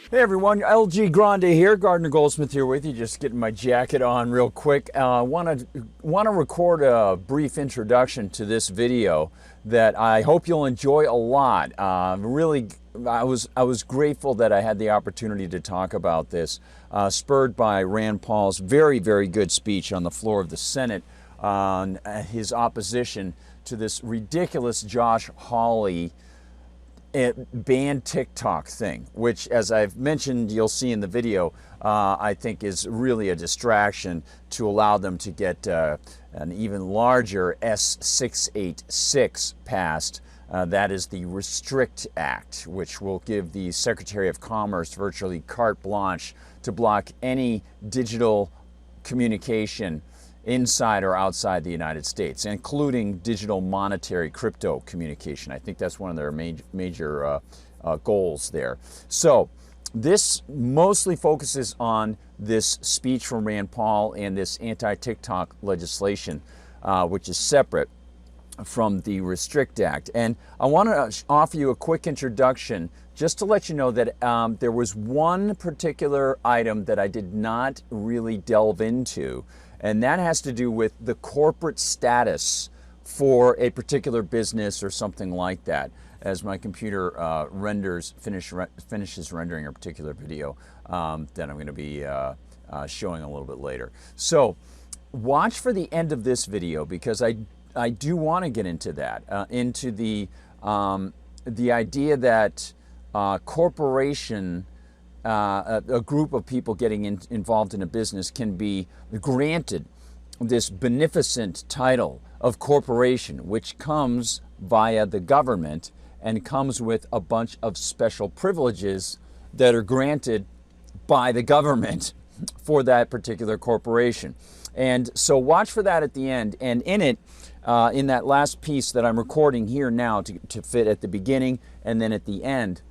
Hey everyone, LG Grande here, Gardner Goldsmith here with you. Just getting my jacket on real quick. Want to record a brief introduction to this video that I hope you'll enjoy a lot. Really, I was grateful that I had the opportunity to talk about this, spurred by Rand Paul's very good speech on the floor of the Senate on his opposition to this ridiculous Josh Hawley ban TikTok thing, which, as I've mentioned, you'll see in the video, I think is really a distraction to allow them to get an even larger S686 passed. That is the Restrict Act, which will give the Secretary of Commerce virtually carte blanche to block any digital communication inside or outside the United States, including digital monetary crypto communication. I think that's one of their major goals there. So this mostly focuses on this speech from Rand Paul and this anti-TikTok legislation, which is separate from the Restrict Act. And I want to offer you a quick introduction just to let you know that there was one particular item that I did not really delve into, and that has to do with the corporate status for a particular business or something like that, as my computer finishes rendering a particular video that I'm going to be showing a little bit later. So watch for the end of this video, because I do want to get into that, into the idea that a group of people getting involved in a business can be granted this beneficent title of corporation, which comes via the government and comes with a bunch of special privileges that are granted by the government for that particular corporation. And so watch for that at the end. And in it, in that last piece that I'm recording here now to fit at the beginning and then at the end,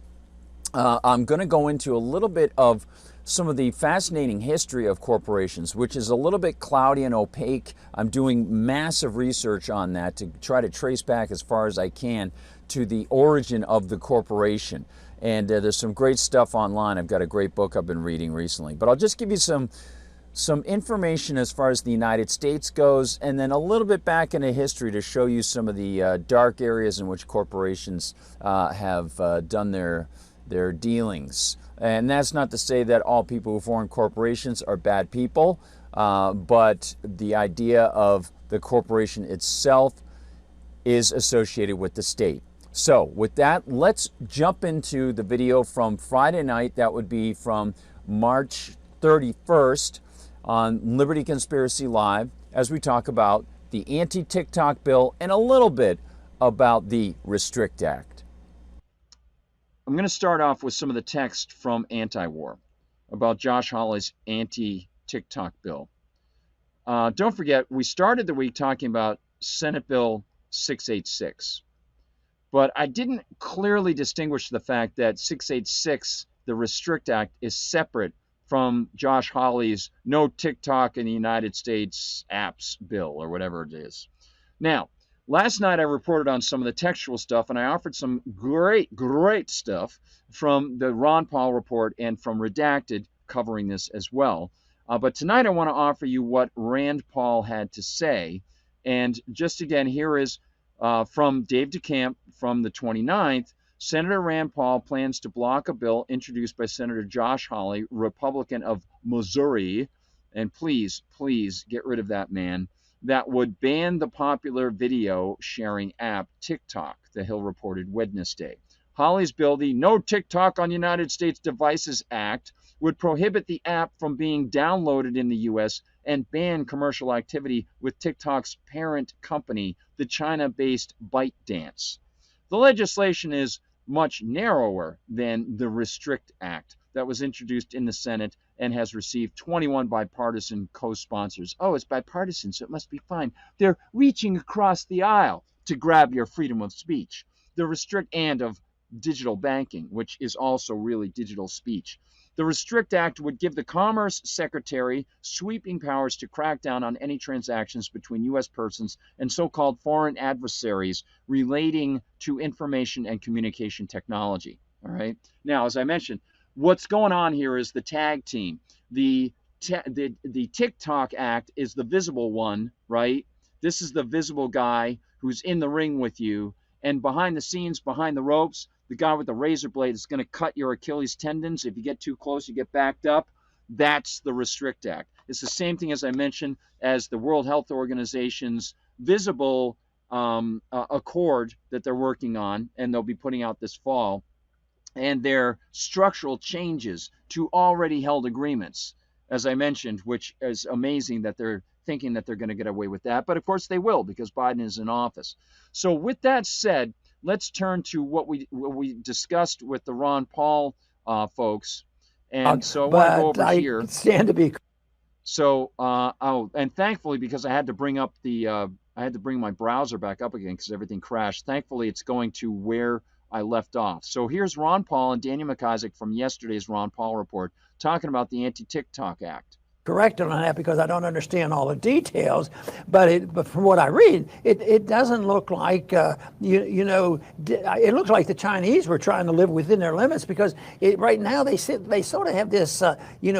I'm going to go into a little bit of some of the fascinating history of corporations, which is a little bit cloudy and opaque. I'm doing massive research on that to try to trace back as far as I can to the origin of the corporation. And there's some great stuff online. I've got a great book I've been reading recently. But I'll just give you some information as far as the United States goes, and then a little bit back into history to show you some of the dark areas in which corporations have done their dealings. And that's not to say that all people who form corporations are bad people, but the idea of the corporation itself is associated with the state. So with that, let's jump into the video from Friday night. That would be from March 31st on Liberty Conspiracy Live, as we talk about the anti-TikTok bill and a little bit about the Restrict Act. I'm going to start off with some of the text from Anti-War about Josh Hawley's anti-TikTok bill. Don't forget, we started the week talking about Senate Bill 686, but I didn't clearly distinguish the fact that 686, the Restrict Act, is separate from Josh Hawley's No TikTok in the United States apps bill, or whatever it is. Now, last night I reported on some of the textual stuff, and I offered some great stuff from the Ron Paul report and from Redacted covering this as well. But tonight I want to offer you what Rand Paul had to say. And just again, here is from Dave DeCamp from the 29th. Senator Rand Paul plans to block a bill introduced by Senator Josh Hawley, Republican of Missouri, and please get rid of that man, that would ban the popular video sharing app TikTok, the Hill reported Wednesday. Hawley's bill, the No TikTok on United States Devices Act, would prohibit the app from being downloaded in the U.S. and ban commercial activity with TikTok's parent company, the China-based ByteDance. The legislation is much narrower than the Restrict Act that was introduced in the Senate and has received 21 bipartisan co-sponsors. Oh, it's bipartisan, so it must be fine. They're reaching across the aisle to grab your freedom of speech. The Restrict and of digital banking, which is also really digital speech. The Restrict Act would give the Commerce Secretary sweeping powers to crack down on any transactions between U.S. persons and so-called foreign adversaries relating to information and communication technology. All right. Now, as I mentioned, what's going on here is the tag team. The TikTok act is the visible one, right? This is the visible guy who's in the ring with you, and behind the scenes, behind the ropes, the guy with the razor blade is going to cut your Achilles tendons. If you get too close, you get backed up. That's the Restrict Act. It's the same thing, as I mentioned, as the World Health Organization's visible accord that they're working on, and they'll be putting out this fall, and their structural changes to already held agreements, as I mentioned, which is amazing that they're thinking that they're going to get away with that. But of course they will, because Biden is in office. So with that said, let's turn to what we discussed with the Ron Paul folks. And so I want to go over here. Stand to be. So, and thankfully, because I had to bring up I had to bring my browser back up again because everything crashed. Thankfully, it's going to where I left off. So here's Ron Paul and Daniel McIsaac from yesterday's Ron Paul report talking about the Anti-TikTok Act. Correct on that, because I don't understand all the details, but from what I read, it doesn't look like it looks like the Chinese were trying to live within their limits, because right now they sort of have this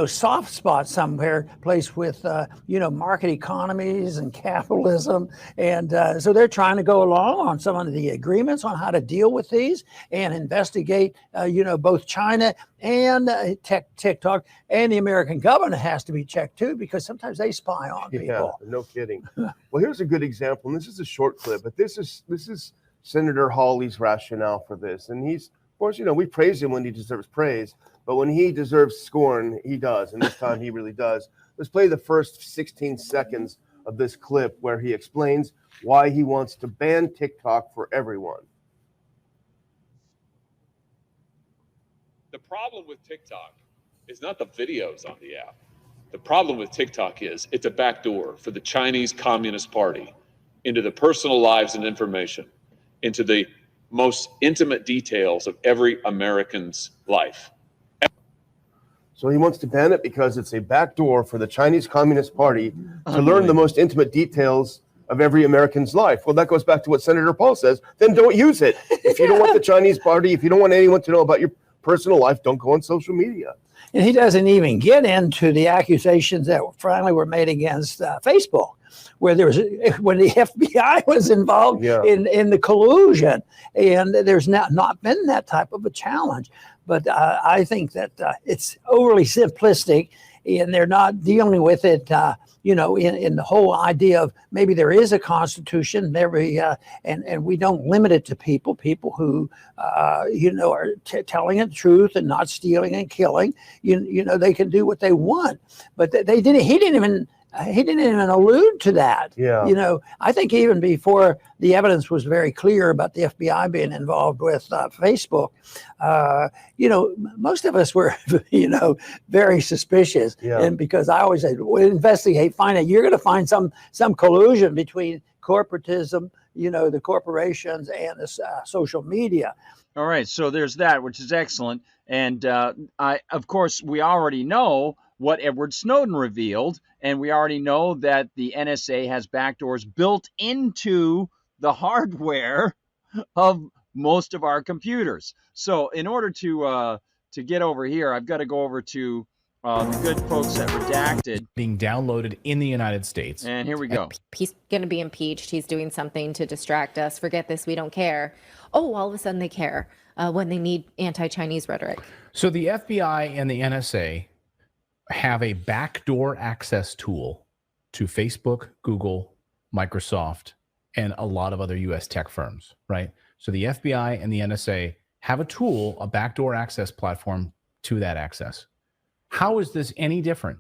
soft spot somewhere place with market economies and capitalism, and so they're trying to go along on some of the agreements on how to deal with these and investigate both China and TikTok, and the American government has to be checked too, because sometimes they spy on people. Yeah, no kidding. Well, here's a good example, and this is a short clip, but this is Senator Hawley's rationale for this. And he's, of course, we praise him when he deserves praise, but when he deserves scorn, he does, and this time he really does. Let's play the first 16 seconds of this clip where he explains why he wants to ban TikTok for everyone. The problem with TikTok is not the videos on the app. The problem with TikTok is it's a backdoor for the Chinese Communist Party into the personal lives and information, into the most intimate details of every American's life. So he wants to ban it because it's a backdoor for the Chinese Communist Party to learn the most intimate details of every American's life. Well, that goes back to what Senator Paul says. Then don't use it. If you don't want the Chinese Party, if you don't want anyone to know about your personal life, don't go on social media. And he doesn't even get into the accusations that finally were made against Facebook, where when the FBI was involved in the collusion, and there's not been that type of a challenge. But I think that it's overly simplistic, and they're not dealing with it, in the whole idea of maybe there is a constitution, and we don't limit it to people who, are telling the truth and not stealing and killing. They can do what they want, but he didn't even allude to that. Yeah. I think even before the evidence was very clear about the FBI being involved with Facebook, most of us were, very suspicious. Yeah. And because I always say, investigate, find out. You're going to find some collusion between corporatism, the corporations and the social media. All right, so there's that, which is excellent. And of course, we already know what Edward Snowden revealed, and we already know that the NSA has backdoors built into the hardware of most of our computers. So in order to get over here, I've got to go over to the good folks at Redacted. Being downloaded in the United States. And here we go. He's going to be impeached. He's doing something to distract us. Forget this. We don't care. Oh, all of a sudden they care when they need anti-Chinese rhetoric. So the FBI and the NSA have a backdoor access tool to Facebook, Google, Microsoft, and a lot of other U.S. tech firms, right? So the FBI and the NSA have a tool, a backdoor access platform to that access. How is this any different?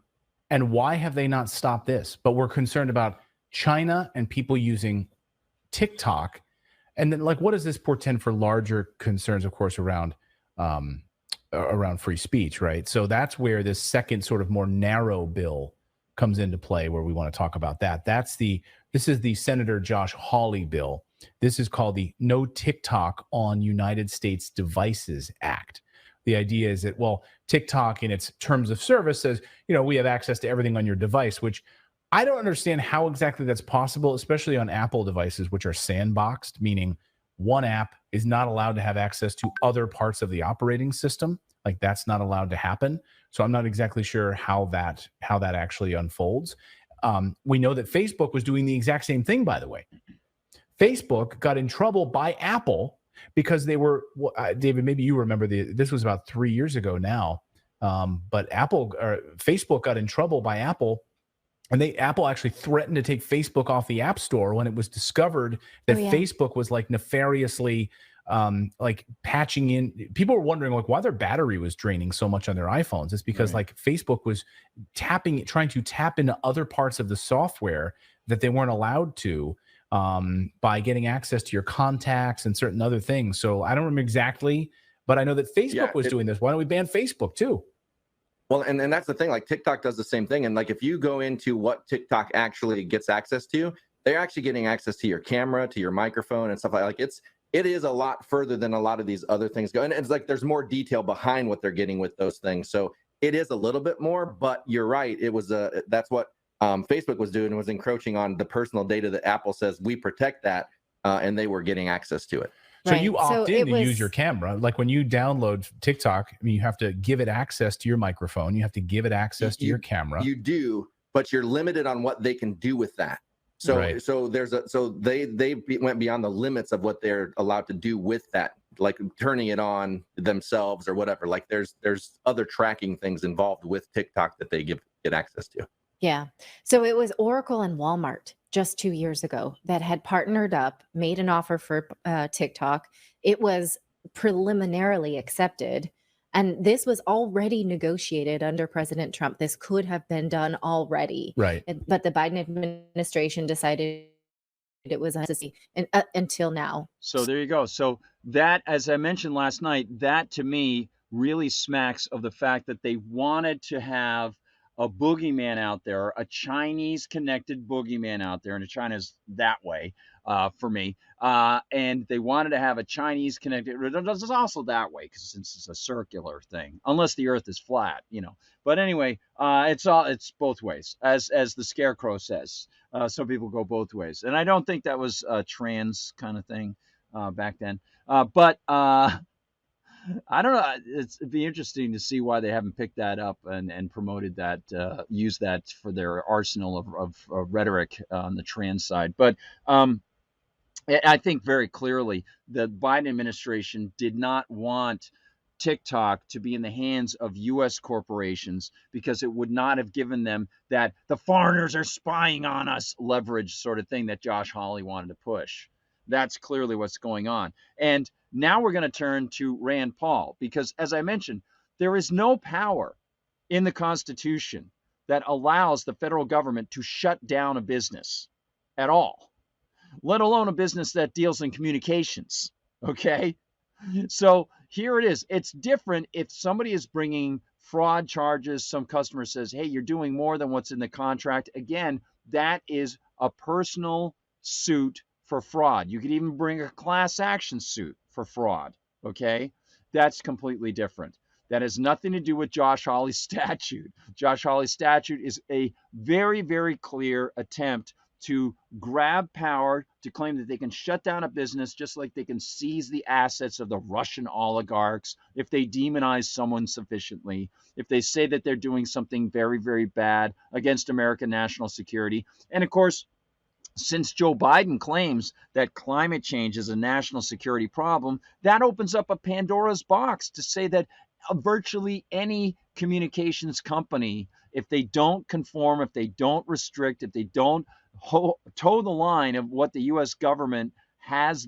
And why have they not stopped this? But we're concerned about China and people using TikTok. And then, what does this portend for larger concerns, of course, around free speech, right? So that's where this second sort of more narrow bill comes into play, where we want to talk about that. This is the Senator Josh Hawley bill. This is called the No TikTok on United States Devices Act. The idea is that, TikTok in its terms of service says, we have access to everything on your device, which I don't understand how exactly that's possible, especially on Apple devices, which are sandboxed, meaning one app is not allowed to have access to other parts of the operating system Like that's not allowed to happen. So I'm not exactly sure how that actually unfolds. We know that Facebook was doing the exact same thing, by the way. Facebook got in trouble by Apple because they were, David, maybe you remember this was about 3 years ago now. But Facebook got in trouble by Apple, and Apple actually threatened to take Facebook off the App Store when it was discovered that Facebook was like nefariously like patching in. People were wondering like why their battery was draining so much on their iPhones. It's because like Facebook was trying to tap into other parts of the software that they weren't allowed to by getting access to your contacts and certain other things. So I don't remember exactly, but I know that Facebook was doing this. Why don't we ban Facebook too? Well, and that's the thing, like TikTok does the same thing. And like, if you go into what TikTok actually gets access to, they're actually getting access to your camera, to your microphone and stuff like it is a lot further than a lot of these other things go. And it's like, there's more detail behind what they're getting with those things. So it is a little bit more, but you're right. It was that's what Facebook was doing, was encroaching on the personal data that Apple says we protect that. And they were getting access to it. So you opt in to use your camera. Like when you download TikTok, I mean, you have to give it access to your microphone. You have to give it access to your camera. You do, but you're limited on what they can do with that. So, they went beyond the limits of what they're allowed to do with that, like turning it on themselves or whatever. Like there's other tracking things involved with TikTok that they get access to. Yeah. So it was Oracle and Walmart just 2 years ago that had partnered up, made an offer for TikTok. It was preliminarily accepted. And this was already negotiated under President Trump. This could have been done already. Right. But the Biden administration decided it was necessary until now. So there you go. So that, as I mentioned last night, that to me really smacks of the fact that they wanted to have a boogeyman out there, a Chinese connected boogeyman out there, and China's that way for me. And they wanted to have a Chinese connected, it's also that way because since it's a circular thing, unless the earth is flat, you know. But anyway, it's both ways, as the Scarecrow says. Some people go both ways. And I don't think that was a trans kind of thing back then. But I don't know. It'd be interesting to see why they haven't picked that up and promoted that, used that for their arsenal of rhetoric on the trans side. But I think very clearly the Biden administration did not want TikTok to be in the hands of U.S. corporations because it would not have given them that the foreigners are spying on us leverage sort of thing that Josh Hawley wanted to push. That's clearly what's going on. And now we're going to turn to Rand Paul, because as I mentioned, there is no power in the Constitution that allows the federal government to shut down a business at all, let alone a business that deals in communications. Okay. So here it is. It's different if somebody is bringing fraud charges. Some customer says, hey, you're doing more than what's in the contract. Again, that is a personal suit for fraud. You could even bring a class action suit for fraud. Okay. That's completely different. That has nothing to do with Josh Hawley's statute. Josh Hawley's statute is a very, very clear attempt to grab power, to claim that they can shut down a business just like they can seize the assets of the Russian oligarchs if they demonize someone sufficiently, if they say that they're doing something very, very bad against American national security. And of course, since Joe Biden claims that climate change is a national security problem, that opens up a Pandora's box to say that virtually any communications company, if they don't conform, if they don't restrict, if they don't toe the line of what the U.S. government wants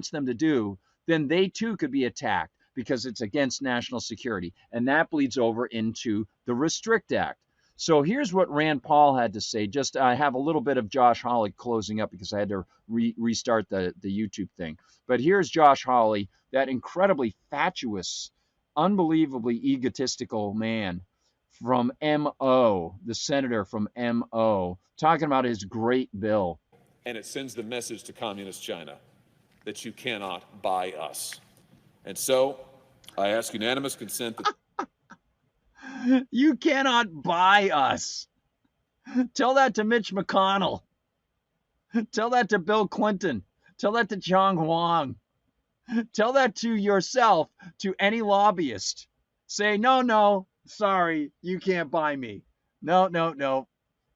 them to do, then they too could be attacked because it's against national security. And that bleeds over into the Restrict Act. So here's what Rand Paul had to say. I have a little bit of Josh Hawley closing up because I had to restart the YouTube thing. But here's Josh Hawley, that incredibly fatuous, unbelievably egotistical man from MO, the senator from MO, talking about his great bill. And it sends the message to communist China that you cannot buy us. And so I ask unanimous consent that you cannot buy us. Tell that to Mitch McConnell. Tell that to Bill Clinton. Tell that to Chong Huang. Tell that to yourself, to any lobbyist. Say, no, sorry, you can't buy me. No.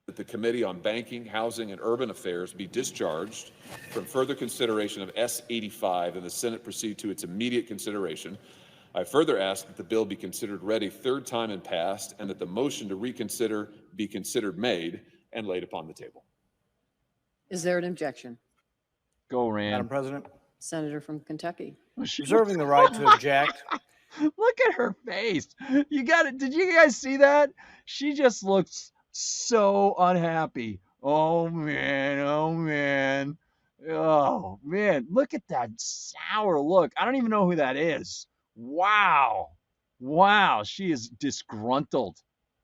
That the Committee on Banking, Housing, and Urban Affairs be discharged from further consideration of S85 and the Senate proceed to its immediate consideration. I further ask that the bill be considered read a third time and passed, and that the motion to reconsider be considered made and laid upon the table. Is there an objection? Go, Rand. Madam President, Senator from Kentucky. reserving the right to object. Look at her face. You got it. Did you guys see that? She just looks so unhappy. Oh man. Oh man. Look at that sour look. I don't even know who that is. Wow. She is disgruntled.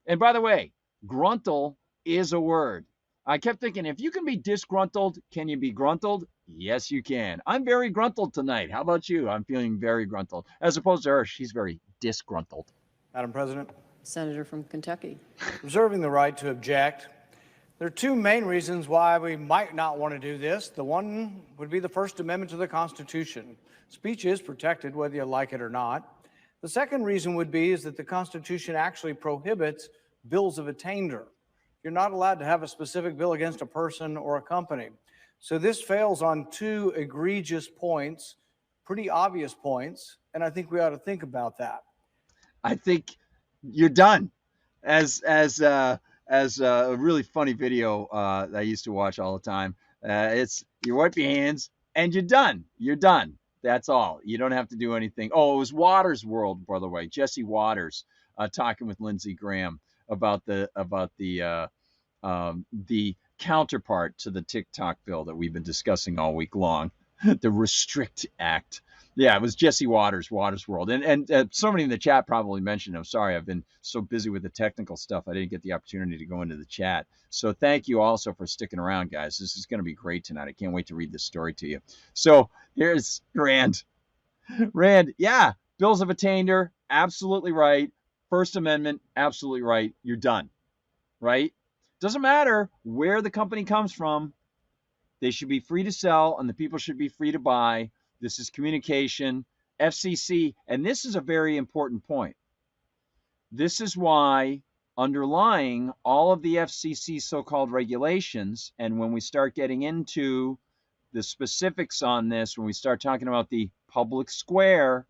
And by the way, gruntle is a word. I kept thinking, if you can be disgruntled, can you be gruntled? Yes, you can. I'm very gruntled tonight. How about you? I'm feeling very gruntled. As opposed to her, she's very disgruntled. Madam President, Senator from Kentucky. reserving the right to object. There are two main reasons why we might not want to do this. The one would be the First Amendment to the Constitution. Speech is protected whether you like it or not. The second reason would be is that the Constitution actually prohibits bills of attainder. You're not allowed to have a specific bill against a person or a company. So this fails on two egregious points, pretty obvious points, and I think we ought to think about that. I think you're done. As a really funny video that I used to watch all the time. It's you wipe your hands and you're done. You're done. That's all. You don't have to do anything. Oh, it was Waters World, by the way. Jesse Waters talking with Lindsey Graham about the counterpart to the TikTok bill that we've been discussing all week long, the Restrict Act. Yeah, it was Jesse Waters, Waters World. And somebody in the chat probably mentioned, I'm sorry, I've been so busy with the technical stuff, I didn't get the opportunity to go into the chat. So thank you also for sticking around, guys. This is going to be great tonight. I can't wait to read this story to you. So here's Rand. Rand, yeah, bills of attainder, absolutely right. First Amendment, absolutely right. You're done, right? Doesn't matter where the company comes from. They should be free to sell and the people should be free to buy. This is communication, FCC, and this is a very important point. This is why underlying all of the FCC so-called regulations, and when we start getting into the specifics on this, when we start talking about the public square,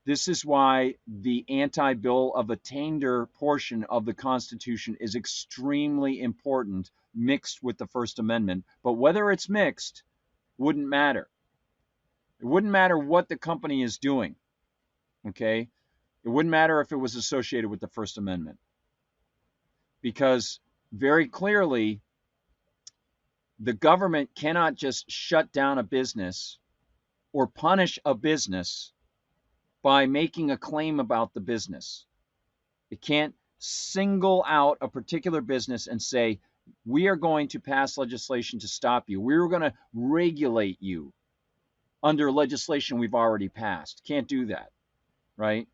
this is why the anti-bill of attainder portion of the Constitution is extremely important, mixed with the First Amendment. But whether it's mixed wouldn't matter. It wouldn't matter what the company is doing, okay? It wouldn't matter if it was associated with the First Amendment. Because very clearly, the government cannot just shut down a business or punish a business by making a claim about the business. It can't single out a particular business and say, we are going to pass legislation to stop you. We're going to regulate you under legislation we've already passed. Can't do that, right?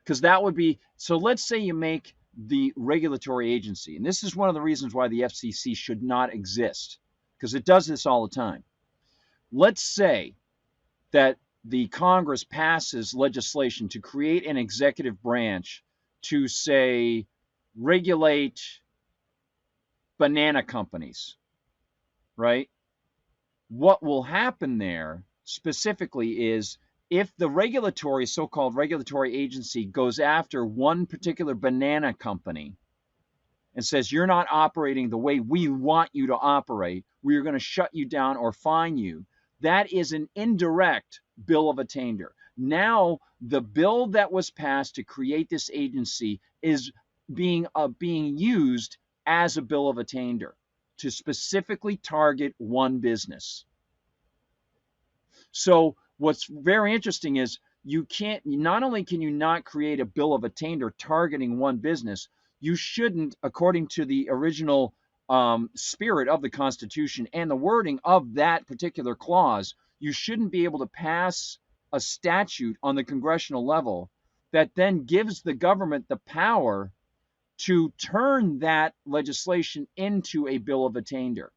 Because that would be, so let's say you make the regulatory agency, and this is one of the reasons why the FCC should not exist, because it does this all the time. Let's say that the Congress passes legislation to create an executive branch to, say, regulate banana companies, right? What will happen there specifically is if the regulatory, so-called regulatory agency goes after one particular banana company and says, you're not operating the way we want you to operate, we are going to shut you down or fine you, that is an indirect bill of attainder. Now, the bill that was passed to create this agency is being used as a bill of attainder to specifically target one business. So what's very interesting is not only can you not create a bill of attainder targeting one business, you shouldn't, according to the original spirit of the Constitution and the wording of that particular clause, you shouldn't be able to pass a statute on the congressional level that then gives the government the power to turn that legislation into a bill of attainder.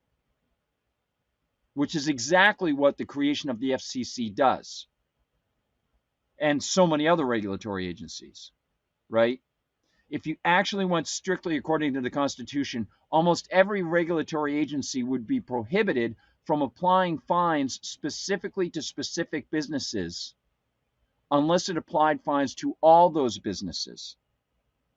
which is exactly what the creation of the FCC does, and so many other regulatory agencies, right? If you actually went strictly according to the Constitution, almost every regulatory agency would be prohibited from applying fines specifically to specific businesses unless it applied fines to all those businesses,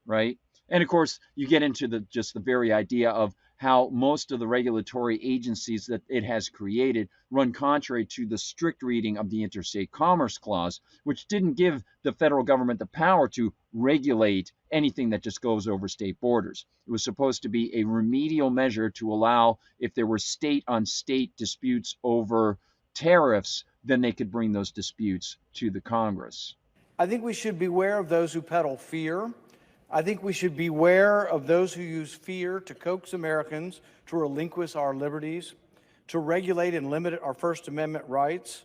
right? And of course, you get into just the very idea of how most of the regulatory agencies that it has created run contrary to the strict reading of the Interstate Commerce Clause, which didn't give the federal government the power to regulate anything that just goes over state borders. It was supposed to be a remedial measure to allow, if there were state-on-state disputes over tariffs, then they could bring those disputes to the Congress. I think we should beware of those who peddle fear. I think we should beware of those who use fear to coax Americans to relinquish our liberties, to regulate and limit our First Amendment rights.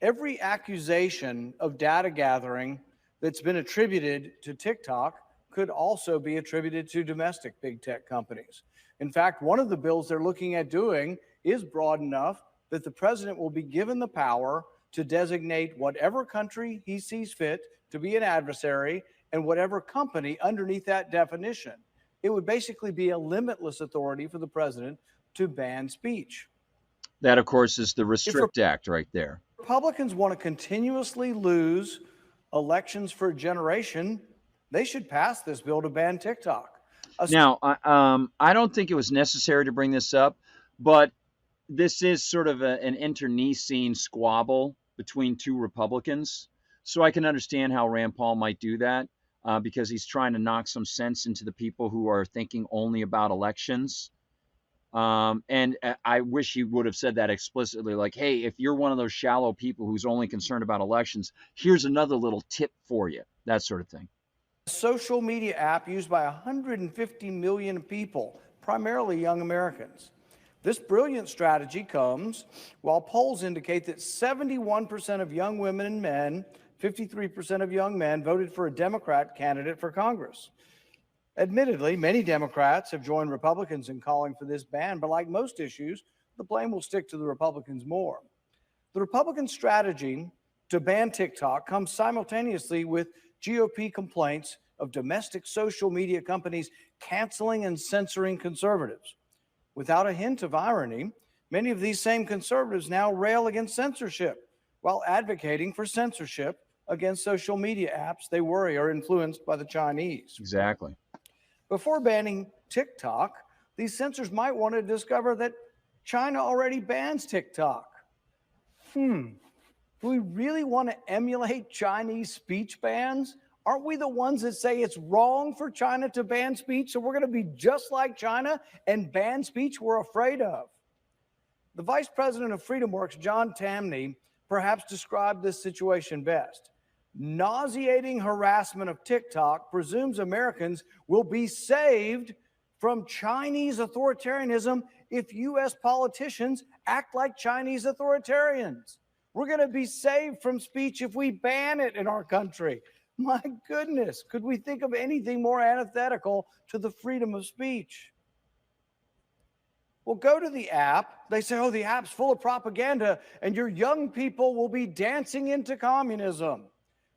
Every accusation of data gathering that's been attributed to TikTok could also be attributed to domestic big tech companies. In fact, one of the bills they're looking at doing is broad enough that the president will be given the power to designate whatever country he sees fit to be an adversary and whatever company underneath that definition. It would basically be a limitless authority for the president to ban speech. That, of course, is the Restrict Act right there. Republicans want to continuously lose elections for a generation. They should pass this bill to ban TikTok. Now, I don't think it was necessary to bring this up, but this is sort of an internecine squabble between two Republicans. So I can understand how Rand Paul might do that. Because he's trying to knock some sense into the people who are thinking only about elections. And I wish he would have said that explicitly, like, hey, if you're one of those shallow people who's only concerned about elections, here's another little tip for you, that sort of thing. A social media app used by 150 million people, primarily young Americans. This brilliant strategy comes while polls indicate that 71% of young women and men 53% of young men voted for a Democrat candidate for Congress. Admittedly, many Democrats have joined Republicans in calling for this ban, but like most issues, the blame will stick to the Republicans more. The Republican strategy to ban TikTok comes simultaneously with GOP complaints of domestic social media companies canceling and censoring conservatives. Without a hint of irony, many of these same conservatives now rail against censorship while advocating for censorship against social media apps they worry are influenced by the Chinese. Exactly. Before banning TikTok, these censors might want to discover that China already bans TikTok. Do we really want to emulate Chinese speech bans? Aren't we the ones that say it's wrong for China to ban speech, so we're going to be just like China and ban speech we're afraid of? The vice president of FreedomWorks, John Tamny, perhaps described this situation best. Nauseating harassment of TikTok presumes Americans will be saved from Chinese authoritarianism if U.S. politicians act like Chinese authoritarians. We're going to be saved from speech if we ban it in our country. My goodness, could we think of anything more antithetical to the freedom of speech? Well, go to the app. They say, oh, the app's full of propaganda, and your young people will be dancing into communism.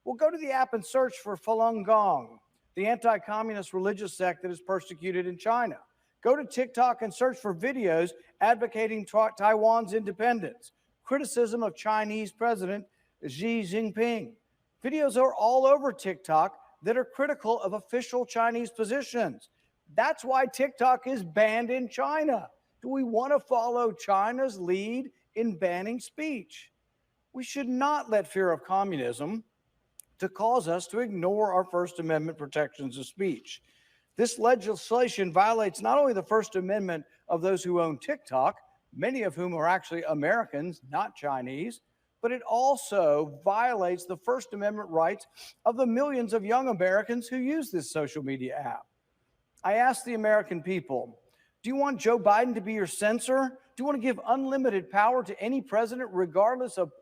Well, go to the app and search for Falun Gong, the anti-communist religious sect that is persecuted in China. Go to TikTok and search for videos advocating Taiwan's independence, criticism of Chinese President Xi Jinping. Videos are all over TikTok that are critical of official Chinese positions. That's why TikTok is banned in China. Do we want to follow China's lead in banning speech? We should not let fear of communism to cause us to ignore our First Amendment protections of speech. This legislation violates not only the First Amendment of those who own TikTok, many of whom are actually Americans, not Chinese, but it also violates the First Amendment rights of the millions of young Americans who use this social media app. I ask the American people, do you want Joe Biden to be your censor? Do you want to give unlimited power to any president, regardless of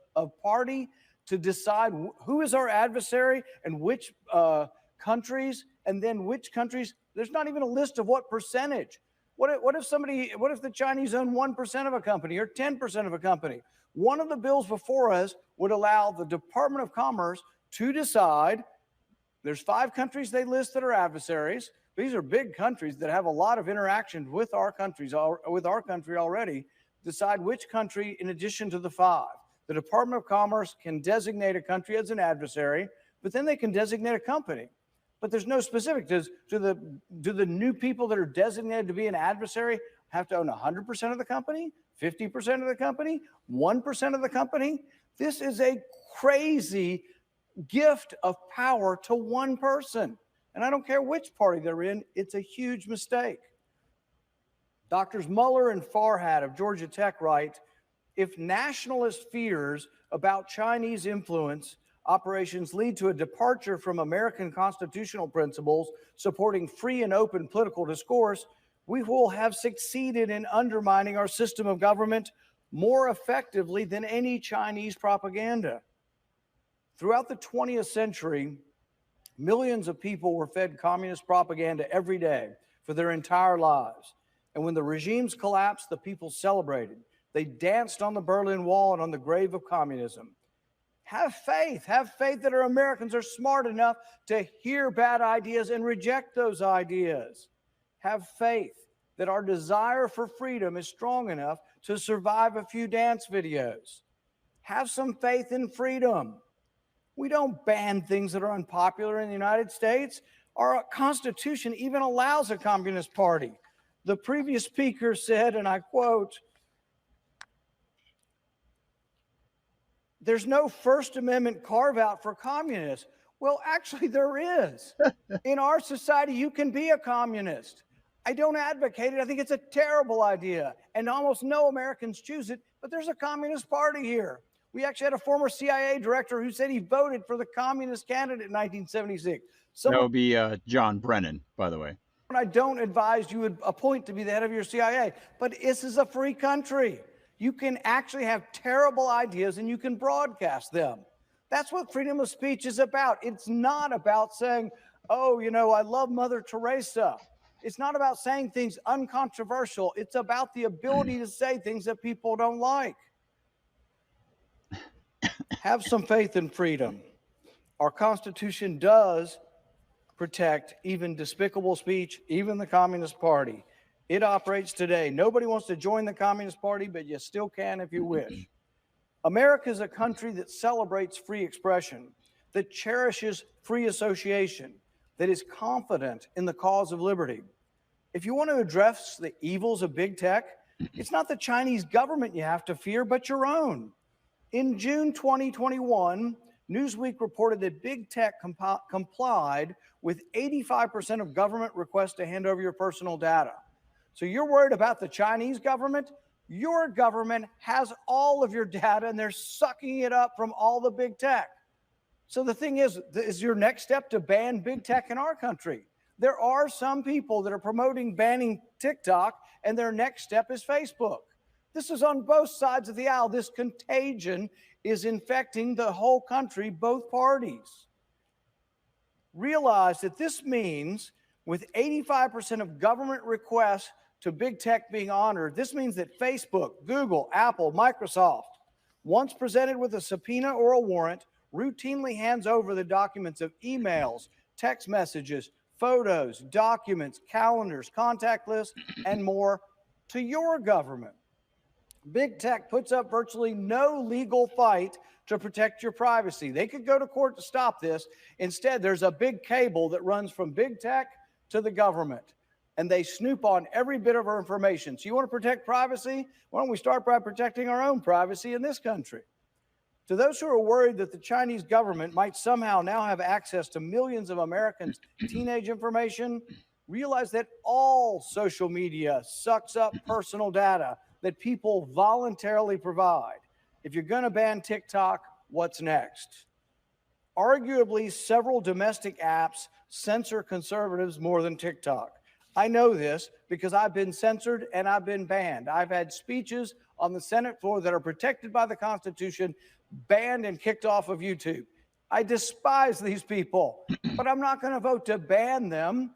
party, to decide who is our adversary and which countries, and then which countries? There's not even a list of what percentage. What if the Chinese own 1% of a company or 10% of a company? One of the bills before us would allow the Department of Commerce to decide. There's 5 countries they list that are adversaries. These are big countries that have a lot of interaction with our country already. Decide which country, in addition to the 5. The Department of Commerce can designate a country as an adversary, but then they can designate a company. But there's no specific. Do the new people that are designated to be an adversary have to own 100% of the company, 50% of the company, 1% of the company? This is a crazy gift of power to one person. And I don't care which party they're in, it's a huge mistake. Doctors Mueller and Farhad of Georgia Tech write, if nationalist fears about Chinese influence operations lead to a departure from American constitutional principles supporting free and open political discourse, we will have succeeded in undermining our system of government more effectively than any Chinese propaganda. Throughout the 20th century, millions of people were fed communist propaganda every day for their entire lives. And when the regimes collapsed, the people celebrated. They danced on the Berlin Wall and on the grave of communism. Have faith that our Americans are smart enough to hear bad ideas and reject those ideas. Have faith that our desire for freedom is strong enough to survive a few dance videos. Have some faith in freedom. We don't ban things that are unpopular in the United States. Our Constitution even allows a communist party. The previous speaker said, and I quote, there's no First Amendment carve out for communists. Well, actually, there is. In our society, you can be a communist. I don't advocate it. I think it's a terrible idea. And almost no Americans choose it, but there's a communist party here. We actually had a former CIA director who said he voted for the communist candidate in 1976. That would be John Brennan, by the way. I don't advise you would appoint to be the head of your CIA, but this is a free country. You can actually have terrible ideas and you can broadcast them. That's what freedom of speech is about. It's not about saying, oh, I love Mother Teresa. It's not about saying things uncontroversial. It's about the ability to say things that people don't like. Have some faith in freedom. Our Constitution does protect even despicable speech, even the Communist Party. It operates today. Nobody wants to join the Communist Party, but you still can if you wish. America is a country that celebrates free expression, that cherishes free association, that is confident in the cause of liberty. If you want to address the evils of big tech, it's not the Chinese government you have to fear, but your own. In June 2021, Newsweek reported that big tech complied with 85% of government requests to hand over your personal data. So you're worried about the Chinese government? Your government has all of your data and they're sucking it up from all the big tech. So the thing is your next step to ban big tech in our country? There are some people that are promoting banning TikTok, and their next step is Facebook. This is on both sides of the aisle. This contagion is infecting the whole country, both parties. Realize that this means with 85% of government requests to big tech being honored, this means that Facebook, Google, Apple, Microsoft, once presented with a subpoena or a warrant, routinely hands over the documents of emails, text messages, photos, documents, calendars, contact lists, and more to your government. Big tech puts up virtually no legal fight to protect your privacy. They could go to court to stop this. Instead, there's a big cable that runs from big tech to the government, and they snoop on every bit of our information. So you want to protect privacy? Why don't we start by protecting our own privacy in this country? To those who are worried that the Chinese government might somehow now have access to millions of Americans' teenage information, realize that all social media sucks up personal data that people voluntarily provide. If you're going to ban TikTok, what's next? Arguably, several domestic apps censor conservatives more than TikTok. I know this because I've been censored and I've been banned. I've had speeches on the Senate floor that are protected by the Constitution, banned and kicked off of YouTube. I despise these people, but I'm not going to vote to ban them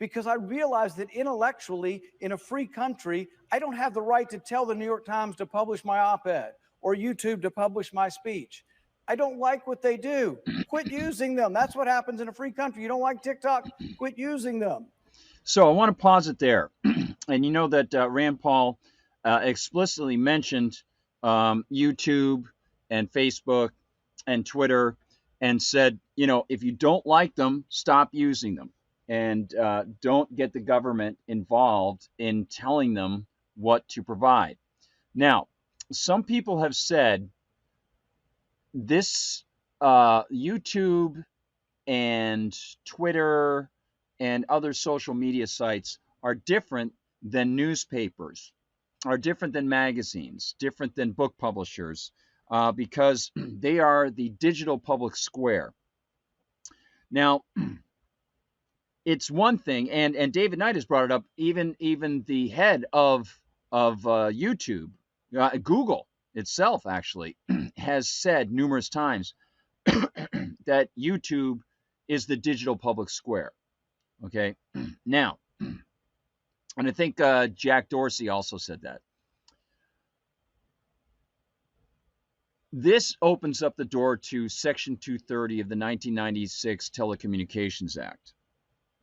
because I realize that intellectually, in a free country, I don't have the right to tell the New York Times to publish my op-ed or YouTube to publish my speech. I don't like what they do. Quit using them. That's what happens in a free country. You don't like TikTok? Quit using them. So I want to pause it there. And you know that Rand Paul explicitly mentioned YouTube and Facebook and Twitter and said, you know, if you don't like them, stop using them, and don't get the government involved in telling them what to provide. Now, some people have said this YouTube and Twitter and other social media sites are different than newspapers, are different than magazines, different than book publishers, because they are the digital public square. Now, it's one thing, and David Knight has brought it up. Even the head of YouTube, Google itself, actually has said numerous times that YouTube is the digital public square. Okay, now, and I think Jack Dorsey also said that. This opens up the door to Section 230 of the 1996 Telecommunications Act.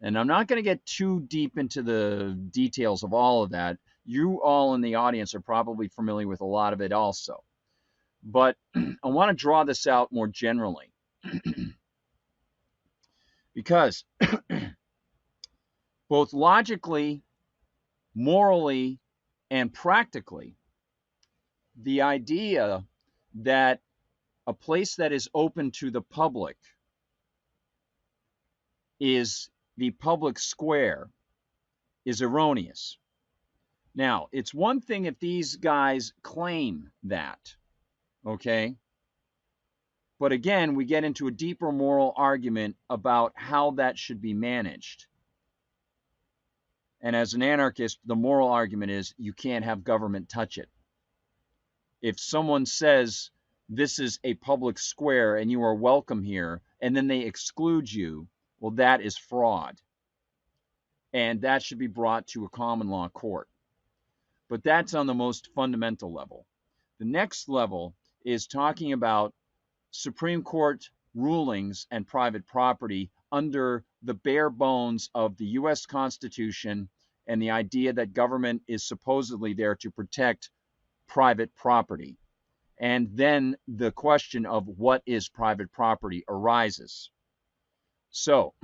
And I'm not going to get too deep into the details of all of that. You all in the audience are probably familiar with a lot of it also. But I want to draw this out more generally. Because both logically, morally, and practically, the idea that a place that is open to the public is the public square is erroneous. Now, it's one thing if these guys claim that, okay? But again, we get into a deeper moral argument about how that should be managed. And as an anarchist, the moral argument is you can't have government touch it. If someone says this is a public square and you are welcome here, and then they exclude you, well, that is fraud. And that should be brought to a common law court. But that's on the most fundamental level. The next level is talking about Supreme Court rulings and private property under the bare bones of the U.S. Constitution and the idea that government is supposedly there to protect private property. And then the question of what is private property arises. So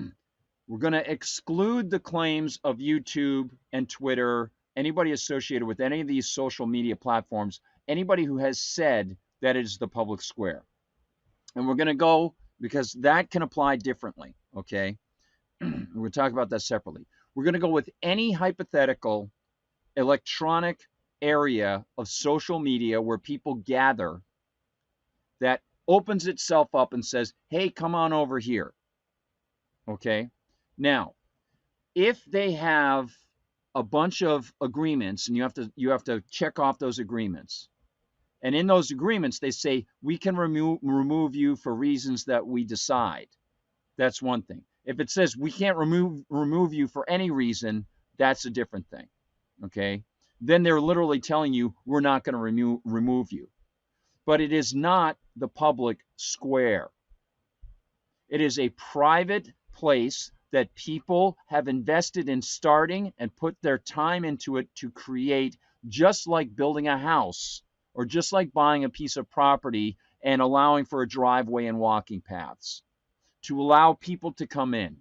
we're going to exclude the claims of YouTube and Twitter, anybody associated with any of these social media platforms, anybody who has said that it is the public square. And we're going to go, because that can apply differently, okay? We'll talk about that separately. We're going to go with any hypothetical electronic area of social media where people gather that opens itself up and says, hey, come on over here. Okay? Now, if they have a bunch of agreements, and you have to check off those agreements, and in those agreements they say we can remove you for reasons that we decide, that's one thing. If it says we can't remove you for any reason, that's a different thing. Okay? Then they're literally telling you we're not going to remove you. But it is not the public square. It is a private place that people have invested in starting and put their time into it to create, just like building a house or just like buying a piece of property and allowing for a driveway and walking paths, to allow people to come in.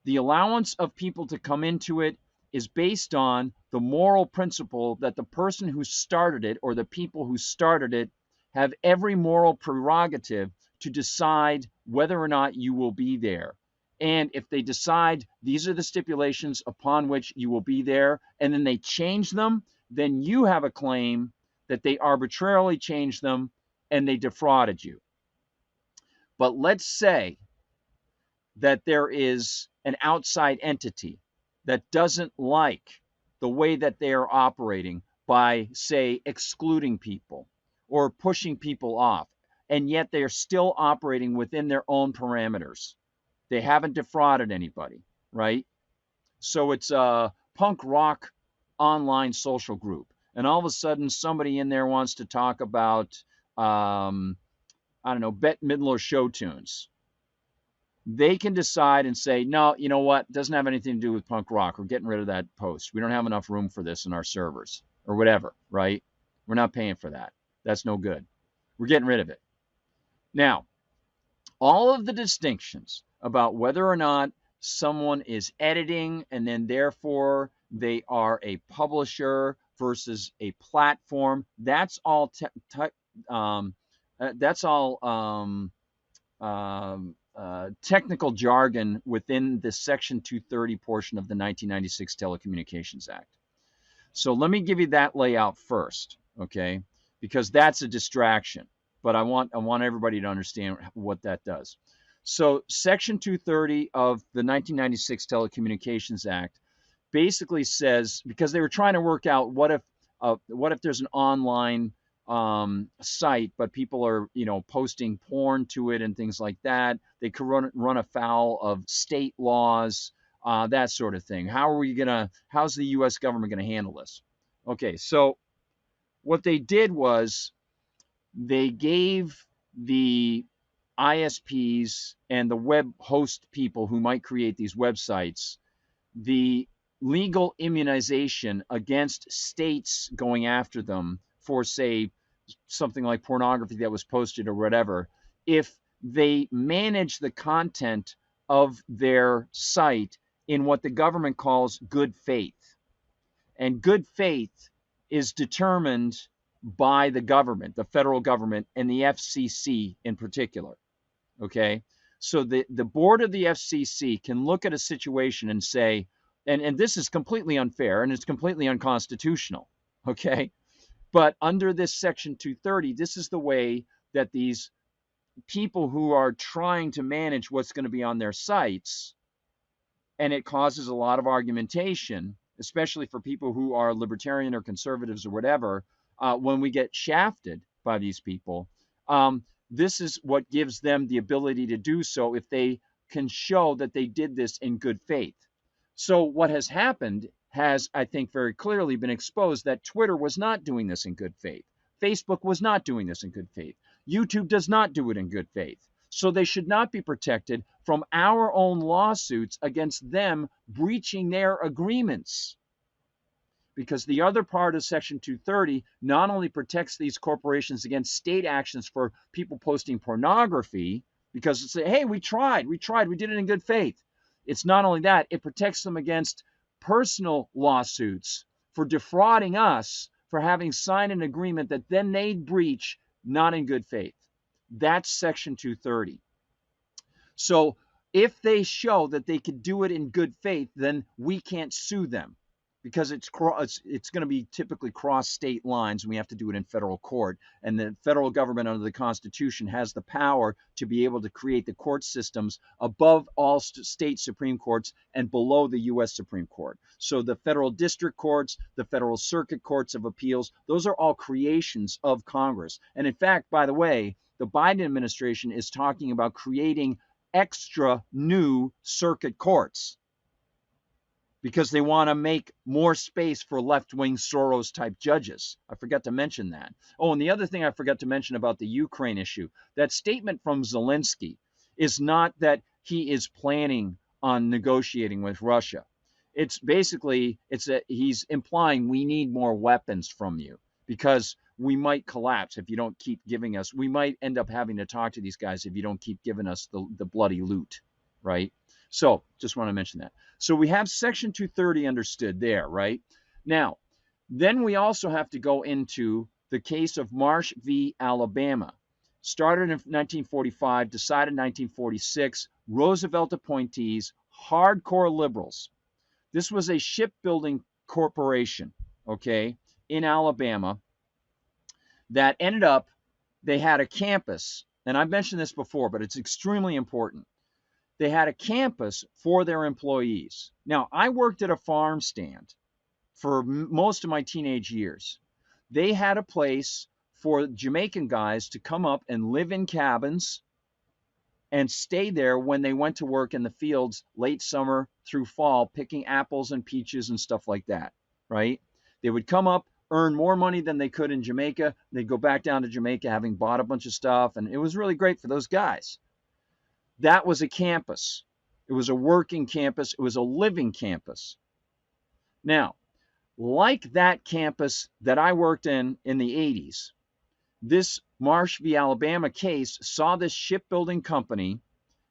The allowance of people to come into it is based on the moral principle that the person who started it, or the people who started it, have every moral prerogative to decide whether or not you will be there. And if they decide these are the stipulations upon which you will be there, and then they change them, then you have a claim that they arbitrarily changed them and they defrauded you. But let's say that there is an outside entity that doesn't like the way that they are operating by, say, excluding people or pushing people off, and yet they are still operating within their own parameters. They haven't defrauded anybody, right? So it's a punk rock online social group. And all of a sudden, somebody in there wants to talk about, I don't know, Bette Midler show tunes. They can decide and say, no, you know what? It doesn't have anything to do with punk rock. We're getting rid of that post. We don't have enough room for this in our servers or whatever, right? We're not paying for that. That's no good. We're getting rid of it. Now, all of the distinctions about whether or not someone is editing and then therefore they are a publisher versus a platform, that's all technical jargon within the Section 230 portion of the 1996 Telecommunications Act. So let me give you that layout first, okay? Because that's a distraction, but I want everybody to understand what that does. So Section 230 of the 1996 Telecommunications Act basically says, because they were trying to work out what if there's an online site, but people are, posting porn to it and things like that. They could run afoul of state laws, that sort of thing. How's the U.S. government going to handle this? Okay, so what they did was they gave the ISPs and the web host people who might create these websites the legal immunization against states going after them for, say, something like pornography that was posted or whatever, if they manage the content of their site in what the government calls good faith. And good faith is determined by the government, the federal government, and the FCC in particular. Okay? So the board of the FCC can look at a situation and say, and this is completely unfair and it's completely unconstitutional. Okay? But under this Section 230, this is the way that these people who are trying to manage what's going to be on their sites, and it causes a lot of argumentation, especially for people who are libertarian or conservatives or whatever, when we get shafted by these people, this is what gives them the ability to do so if they can show that they did this in good faith. So what has happened has, I think, very clearly been exposed that Twitter was not doing this in good faith. Facebook was not doing this in good faith. YouTube does not do it in good faith. So they should not be protected from our own lawsuits against them breaching their agreements. Because the other part of Section 230 not only protects these corporations against state actions for people posting pornography, because it's, hey, we tried, we did it in good faith. It's not only that, it protects them against personal lawsuits for defrauding us for having signed an agreement that then they breach not in good faith. That's Section 230. So if they show that they could do it in good faith, then we can't sue them because it's going to be typically cross state lines, and we have to do it in federal court. And the federal government under the Constitution has the power to be able to create the court systems above all state Supreme Courts and below the U.S. Supreme Court. So the federal district courts, the federal circuit courts of appeals, those are all creations of Congress. And in fact, by the way, the Biden administration is talking about creating extra new circuit courts, because they want to make more space for left-wing Soros-type judges. I forgot to mention that. Oh, and the other thing I forgot to mention about the Ukraine issue, that statement from Zelensky is not that he is planning on negotiating with Russia. It's basically, he's implying we need more weapons from you because we might collapse if you don't keep giving us, we might end up having to talk to these guys if you don't keep giving us the bloody loot, right? So just want to mention that. So we have Section 230 understood there, right? Now, then we also have to go into the case of Marsh v. Alabama. Started in 1945, decided in 1946, Roosevelt appointees, hardcore liberals. This was a shipbuilding corporation, okay, in Alabama that ended up, they had a campus, and I've mentioned this before, but it's extremely important. They had a campus for their employees. Now, I worked at a farm stand for most of my teenage years. They had a place for Jamaican guys to come up and live in cabins and stay there when they went to work in the fields late summer through fall, picking apples and peaches and stuff like that, right? They would come up, earn more money than they could in Jamaica. They'd go back down to Jamaica having bought a bunch of stuff, and it was really great for those guys. That was a campus. It was a working campus. It was a living campus. Now, like that campus that I worked in the 80s, this Marsh v. Alabama case saw this shipbuilding company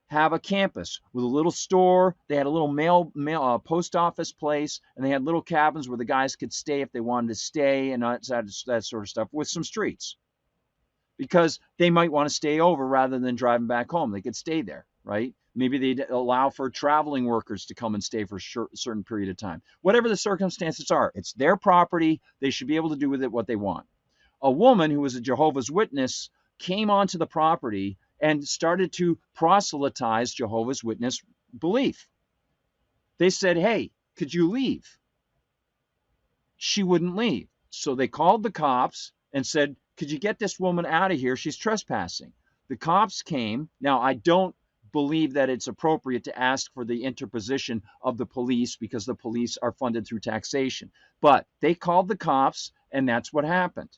have a campus with a little store. They had a little post office place, and they had little cabins where the guys could stay if they wanted to stay, and that sort of stuff, with some streets, because they might want to stay over rather than driving back home. They could stay there, right? Maybe they'd allow for traveling workers to come and stay for a certain period of time. Whatever the circumstances are, it's their property. They should be able to do with it what they want. A woman who was a Jehovah's Witness came onto the property and started to proselytize Jehovah's Witness belief. They said, hey, could you leave? She wouldn't leave. So they called the cops and said, could you get this woman out of here? She's trespassing. The cops came. Now, I don't believe that it's appropriate to ask for the interposition of the police, because the police are funded through taxation. But they called the cops, and that's what happened.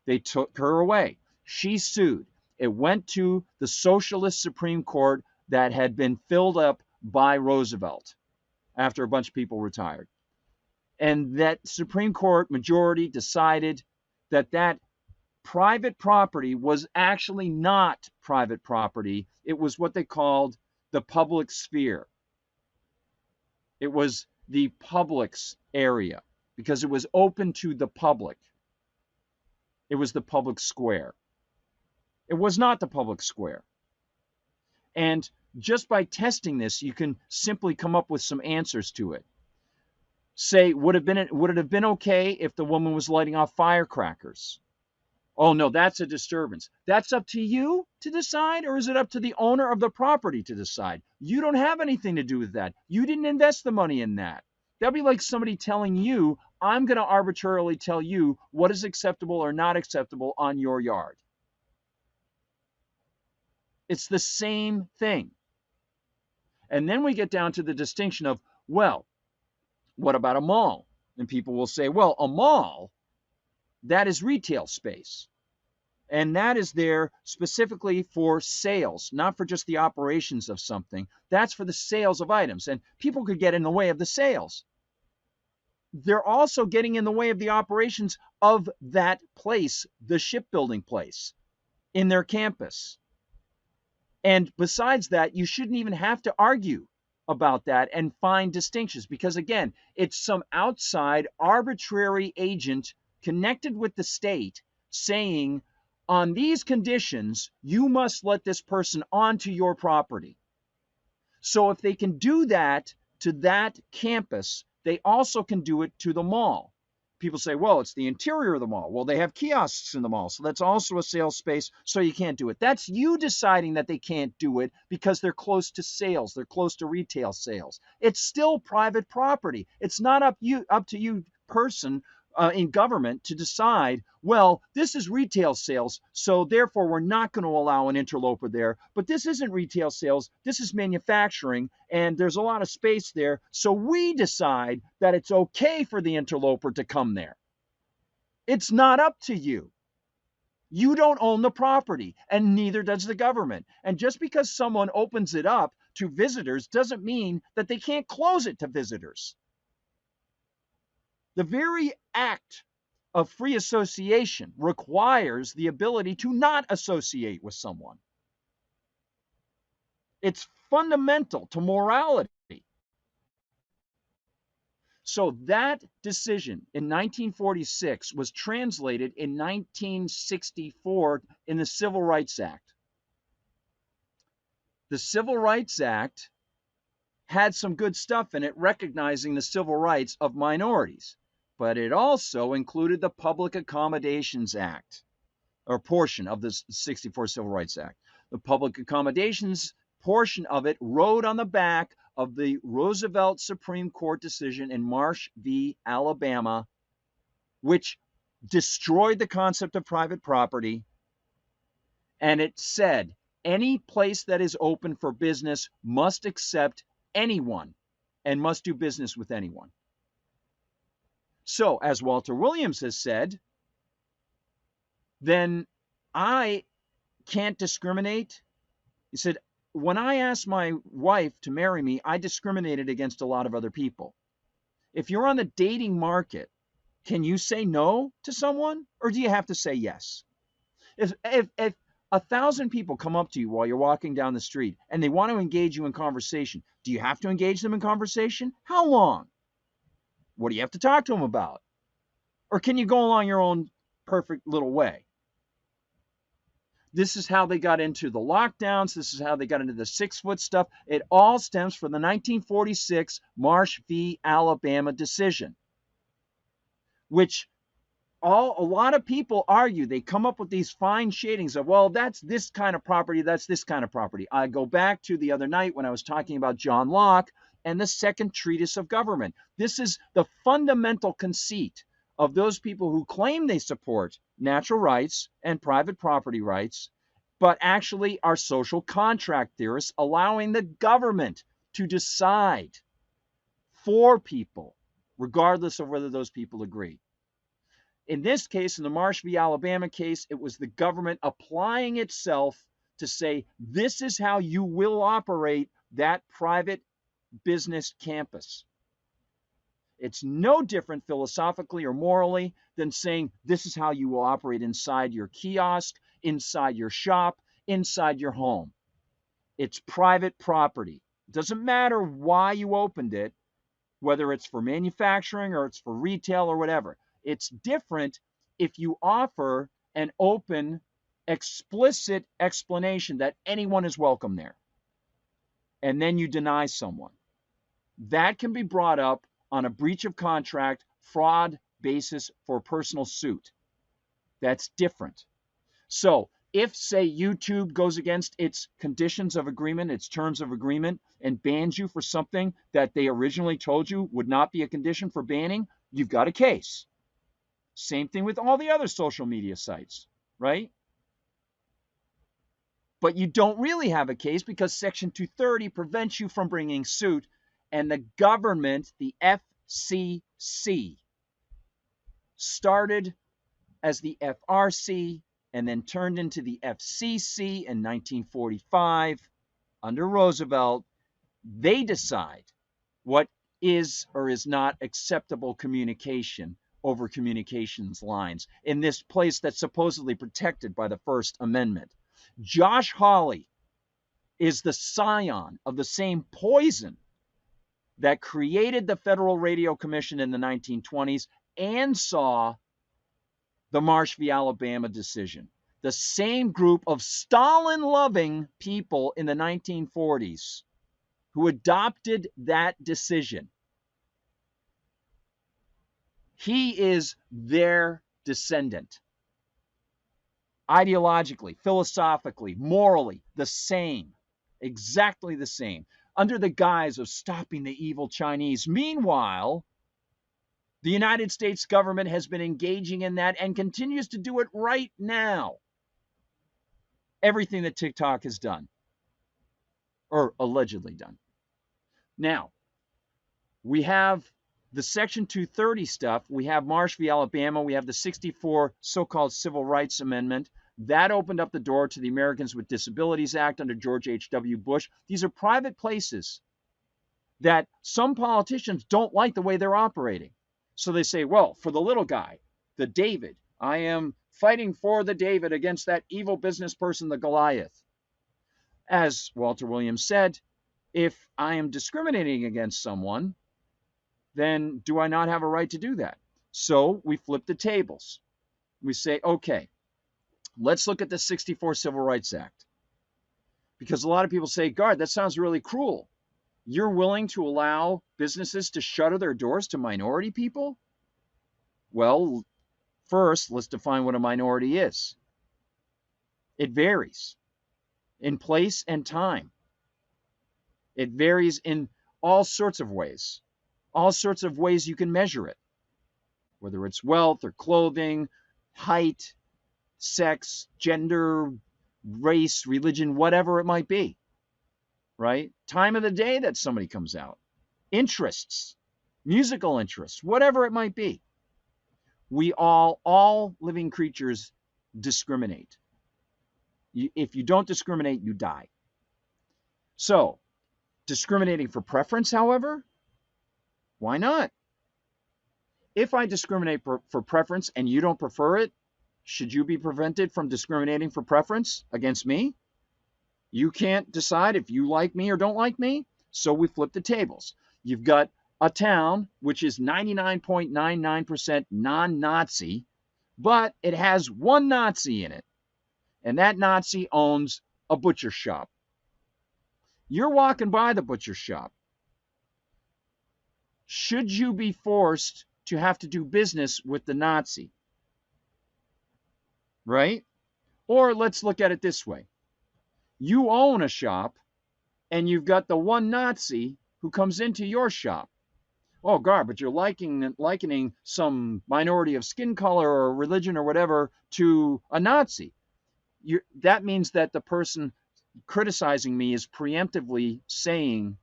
They took her away. She sued. It went to the Socialist Supreme Court that had been filled up by Roosevelt after a bunch of people retired. And that Supreme Court majority decided that that private property was actually not private property. It was what they called the public sphere. It was the public's area because it was open to the public. It was the public square. It was not the public square. And just by testing this, you can simply come up with some answers to it. Say, would it have been okay if the woman was lighting off firecrackers? Oh, no, that's a disturbance. That's up to you to decide, or is it up to the owner of the property to decide? You don't have anything to do with that. You didn't invest the money in that. That'd be like somebody telling you, I'm going to arbitrarily tell you what is acceptable or not acceptable on your yard. It's the same thing. And then we get down to the distinction of, well, what about a mall? And people will say, well, a mall, that is retail space. And that is there specifically for sales, not for just the operations of something. That's for the sales of items. And people could get in the way of the sales. They're also getting in the way of the operations of that place, the shipbuilding place, in their campus. And besides that, you shouldn't even have to argue about that and find distinctions, because again, it's some outside arbitrary agent connected with the state saying, on these conditions, you must let this person onto your property. So if they can do that to that campus, they also can do it to the mall. People say, well, it's the interior of the mall. Well, they have kiosks in the mall, so that's also a sales space, so you can't do it. That's you deciding that they can't do it because they're close to sales. They're close to retail sales. It's still private property. It's not up to you, person, in government to decide, well, this is retail sales, so therefore we're not going to allow an interloper there. But this isn't retail sales, this is manufacturing, and there's a lot of space there, so we decide that it's okay for the interloper to come there. It's not up to you. You don't own the property, and neither does the government. And just because someone opens it up to visitors doesn't mean that they can't close it to visitors. The very act of free association requires the ability to not associate with someone. It's fundamental to morality. So that decision in 1946 was translated in 1964 in the Civil Rights Act. The Civil Rights Act had some good stuff in it, recognizing the civil rights of minorities. But it also included the Public Accommodations Act, or portion of the 64 Civil Rights Act. The Public Accommodations portion of it rode on the back of the Roosevelt Supreme Court decision in Marsh v. Alabama, which destroyed the concept of private property. And it said, Any place that is open for business must accept anyone and must do business with anyone. So, as Walter Williams has said, then I can't discriminate. He said, when I asked my wife to marry me, I discriminated against a lot of other people. If you're on the dating market, can you say no to someone, or do you have to say yes? If 1,000 people come up to you while you're walking down the street and they want to engage you in conversation, do you have to engage them in conversation? How long? What do you have to talk to them about? Or can you go along your own perfect little way? This is how they got into the lockdowns. This is how they got into the 6-foot stuff. It all stems from the 1946 Marsh v. Alabama decision, which a lot of people argue. They come up with these fine shadings of, well, that's this kind of property, that's this kind of property. I go back to the other night when I was talking about John Locke and the Second Treatise of Government. This is the fundamental conceit of those people who claim they support natural rights and private property rights, but actually are social contract theorists, allowing the government to decide for people, regardless of whether those people agree. In this case, in the Marsh v. Alabama case, it was the government applying itself to say, this is how you will operate that private business campus. It's no different philosophically or morally than saying this is how you will operate inside your kiosk, inside your shop, inside your home. It's private property. It doesn't matter why you opened it, whether it's for manufacturing or it's for retail or whatever. It's different if you offer an open, explicit explanation that anyone is welcome there, and then you deny someone. That can be brought up on a breach of contract, fraud basis for personal suit. That's different. So if, say, YouTube goes against its conditions of agreement, its terms of agreement, and bans you for something that they originally told you would not be a condition for banning, you've got a case. Same thing with all the other social media sites, right? But you don't really have a case because Section 230 prevents you from bringing suit. And the government, the FCC, started as the FRC and then turned into the FCC in 1945 under Roosevelt. They decide what is or is not acceptable communication over communications lines in this place that's supposedly protected by the First Amendment. Josh Hawley is the scion of the same poison that created the Federal Radio Commission in the 1920s and saw the Marsh v. Alabama decision. The same group of Stalin-loving people in the 1940s who adopted that decision. He is their descendant. Ideologically, philosophically, morally, the same. Exactly the same. Under the guise of stopping the evil Chinese. Meanwhile, the United States government has been engaging in that and continues to do it right now. Everything that TikTok has done, or allegedly done. Now, we have the Section 230 stuff. We have Marsh v. Alabama. We have the 64 so-called Civil Rights Amendment. That opened up the door to the Americans with Disabilities Act under George H.W. Bush. These are private places that some politicians don't like the way they're operating. So they say, well, for the little guy, the David, I am fighting for the David against that evil business person, the Goliath. As Walter Williams said, if I am discriminating against someone, then do I not have a right to do that? So we flip the tables. We say, okay, let's look at the 64 Civil Rights Act. Because a lot of people say, Guard, that sounds really cruel. You're willing to allow businesses to shutter their doors to minority people? Well, first, let's define what a minority is. It varies in place and time. It varies in all sorts of ways. All sorts of ways you can measure it, whether it's wealth or clothing, height, sex, gender, race, religion, whatever it might be, right? Time of the day that somebody comes out, interests, musical interests, whatever it might be. We all living creatures discriminate. If you don't discriminate, you die. So, discriminating for preference, however, why not? If I discriminate for preference and you don't prefer it, should you be prevented from discriminating for preference against me? You can't decide if you like me or don't like me, so we flip the tables. You've got a town which is 99.99% non-Nazi, but it has one Nazi in it, and that Nazi owns a butcher shop. You're walking by the butcher shop. Should you be forced to have to do business with the Nazi? Right? Or let's look at it this way. You own a shop, and you've got the one Nazi who comes into your shop. Oh, God, but you're likening some minority of skin color or religion or whatever to a Nazi. That means that the person criticizing me is preemptively saying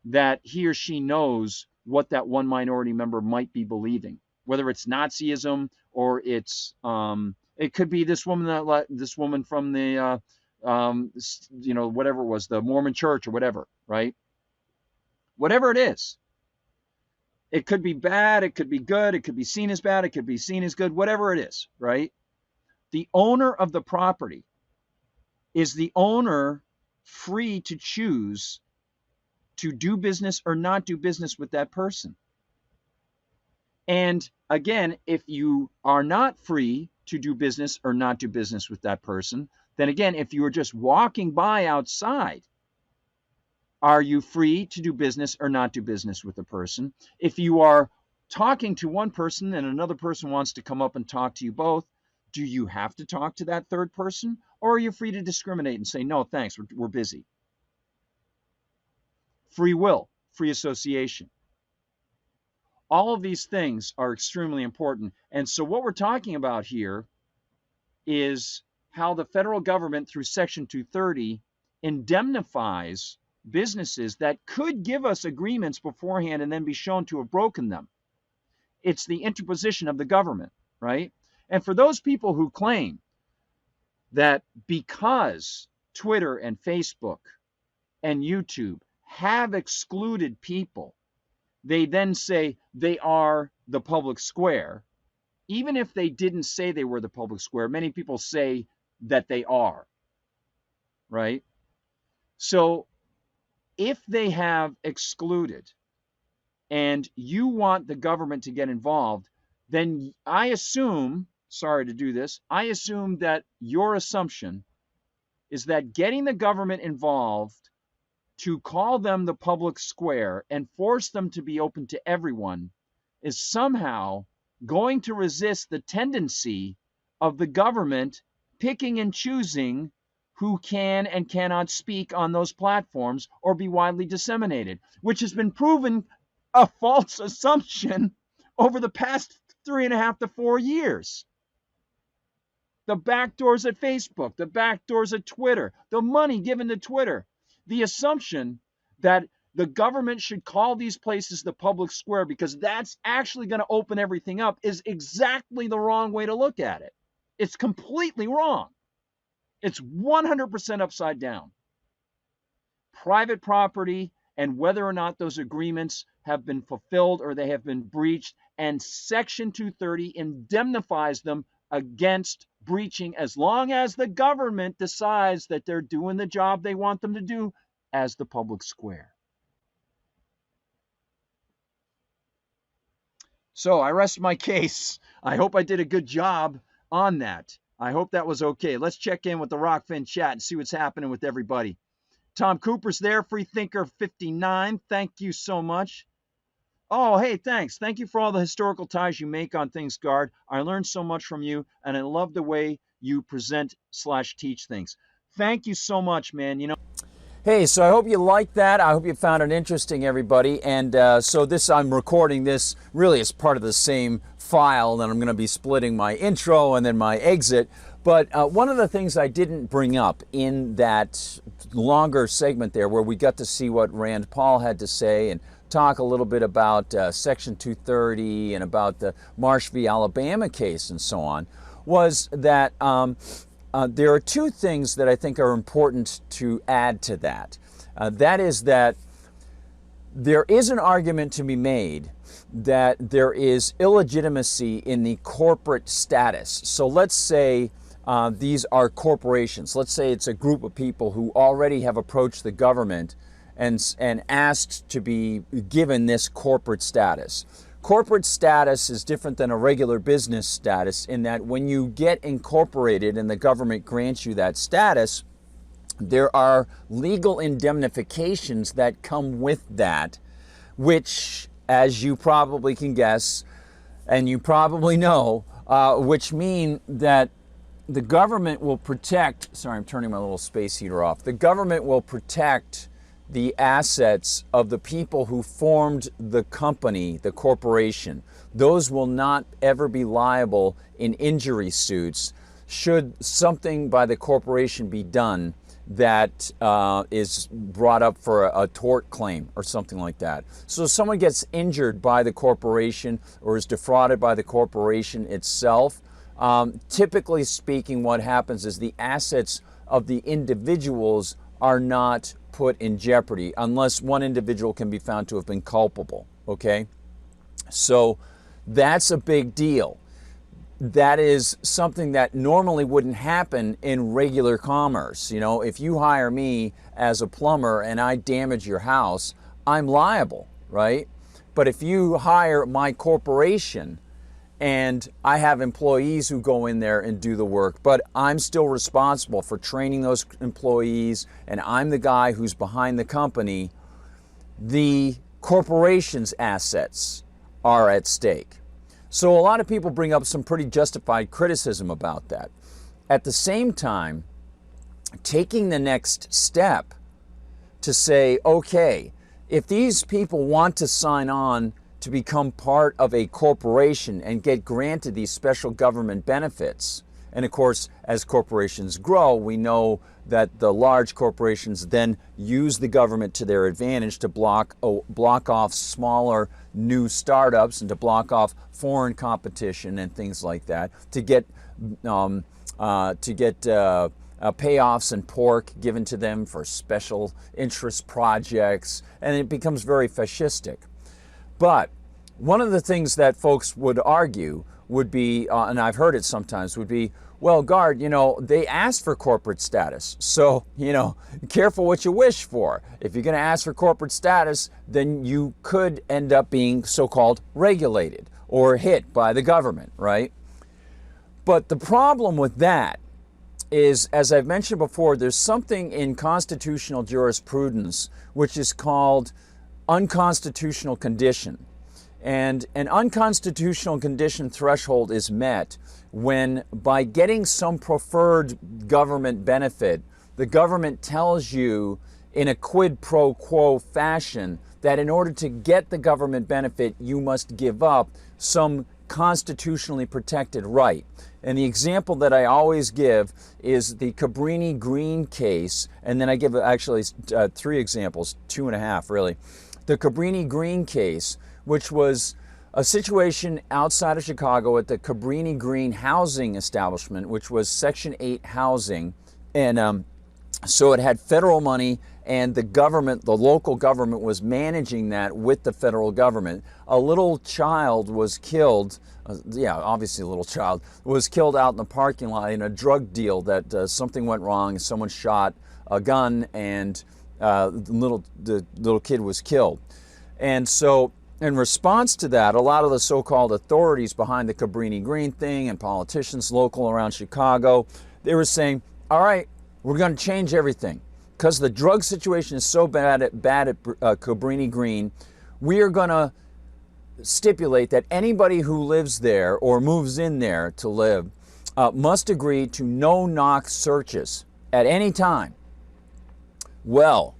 that he or she knows what that one minority member might be believing, whether it's Nazism or it's it could be this woman from the whatever it was, the Mormon Church or whatever, right? Whatever it is. It could be bad, it could be good, it could be seen as bad, it could be seen as good, whatever it is, right? The owner of the property, is the owner free to choose to do business or not do business with that person? And again, if you are not free to do business or not do business with that person, then again, if you are just walking by outside, are you free to do business or not do business with the person? If you are talking to one person and another person wants to come up and talk to you both, do you have to talk to that third person? Or are you free to discriminate and say, no, thanks, we're busy? Free will, free association. All of these things are extremely important. And so what we're talking about here is how the federal government, through Section 230, indemnifies businesses that could give us agreements beforehand and then be shown to have broken them. It's the interposition of the government, right? And for those people who claim that because Twitter and Facebook and YouTube have excluded people, they then say they are the public square. Even if they didn't say they were the public square, many people say that they are, right? So if they have excluded and you want the government to get involved, then I assume, sorry to do this, I assume that your assumption is that getting the government involved to call them the public square and force them to be open to everyone is somehow going to resist the tendency of the government picking and choosing who can and cannot speak on those platforms or be widely disseminated, which has been proven a false assumption over the past 3.5 to 4 years. The backdoors at Facebook, the backdoors at Twitter, the money given to Twitter, the assumption that the government should call these places the public square because that's actually going to open everything up is exactly the wrong way to look at it. It's completely wrong. It's 100% upside down. Private property and whether or not those agreements have been fulfilled or they have been breached, and Section 230 indemnifies them against breaching as long as the government decides that they're doing the job they want them to do as the public square. So I rest my case. I hope I did a good job on that. I hope that was okay. Let's check in with the Rockfin chat and see what's happening with everybody. Tom Cooper's there, Freethinker 59. Thank you so much. Oh, hey, thanks. Thank you for all the historical ties you make on things, Guard. I learned so much from you, and I love the way you present/teach things. Thank you so much, man. You know. Hey, so I hope you liked that. I hope you found it interesting, everybody. And so I'm recording this really as part of the same file, and I'm going to be splitting my intro and then my exit. But one of the things I didn't bring up in that longer segment there, where we got to see what Rand Paul had to say and talk a little bit about Section 230 and about the Marsh v. Alabama case and so on, was that there are two things that I think are important to add to that. That is that there is an argument to be made that there is illegitimacy in the corporate status. So let's say these are corporations. Let's say it's a group of people who already have approached the government and asked to be given this corporate status. Corporate status is different than a regular business status in that when you get incorporated and the government grants you that status, there are legal indemnifications that come with that, which, as you probably can guess, and you probably know, which mean that the government will protect, sorry, I'm turning my little space heater off. The government will protect the assets of the people who formed the company, the corporation. Those will not ever be liable in injury suits should something by the corporation be done that is brought up for a tort claim or something like that. So if someone gets injured by the corporation or is defrauded by the corporation itself, typically speaking, what happens is the assets of the individuals are not put in jeopardy unless one individual can be found to have been culpable, okay? So that's a big deal. That is something that normally wouldn't happen in regular commerce. You know, if you hire me as a plumber and I damage your house, I'm liable, right? But if you hire my corporation and I have employees who go in there and do the work, but I'm still responsible for training those employees and I'm the guy who's behind the company, the corporation's assets are at stake. So a lot of people bring up some pretty justified criticism about that. At the same time, taking the next step to say, okay, if these people want to sign on to become part of a corporation and get granted these special government benefits, and of course, as corporations grow, we know that the large corporations then use the government to their advantage to block off smaller new startups and to block off foreign competition and things like that, to get payoffs and pork given to them for special interest projects, and it becomes very fascistic. But one of the things that folks would argue would be, and I've heard it sometimes, would be, well, Gard, you know, they asked for corporate status. So, you know, careful what you wish for. If you're going to ask for corporate status, then you could end up being so-called regulated or hit by the government, right? But the problem with that is, as I've mentioned before, there's something in constitutional jurisprudence which is called unconstitutional condition. And an unconstitutional condition threshold is met when, by getting some preferred government benefit, the government tells you in a quid pro quo fashion that in order to get the government benefit, you must give up some constitutionally protected right. And the example that I always give is the Cabrini Green case, and then I give actually 3 examples, 2.5 really. The Cabrini Green case, which was a situation outside of Chicago at the Cabrini Green housing establishment, which was Section 8 housing. And so it had federal money, and the government, the local government, was managing that with the federal government. A little child was killed, obviously a little child, was killed out in the parking lot in a drug deal that something went wrong, someone shot a gun, and the little kid was killed. And so in response to that, a lot of the so-called authorities behind the Cabrini Green thing and politicians local around Chicago, they were saying, all right, we're going to change everything because the drug situation is so bad at Cabrini Green. We are going to stipulate that anybody who lives there or moves in there to live must agree to no-knock searches at any time. Well,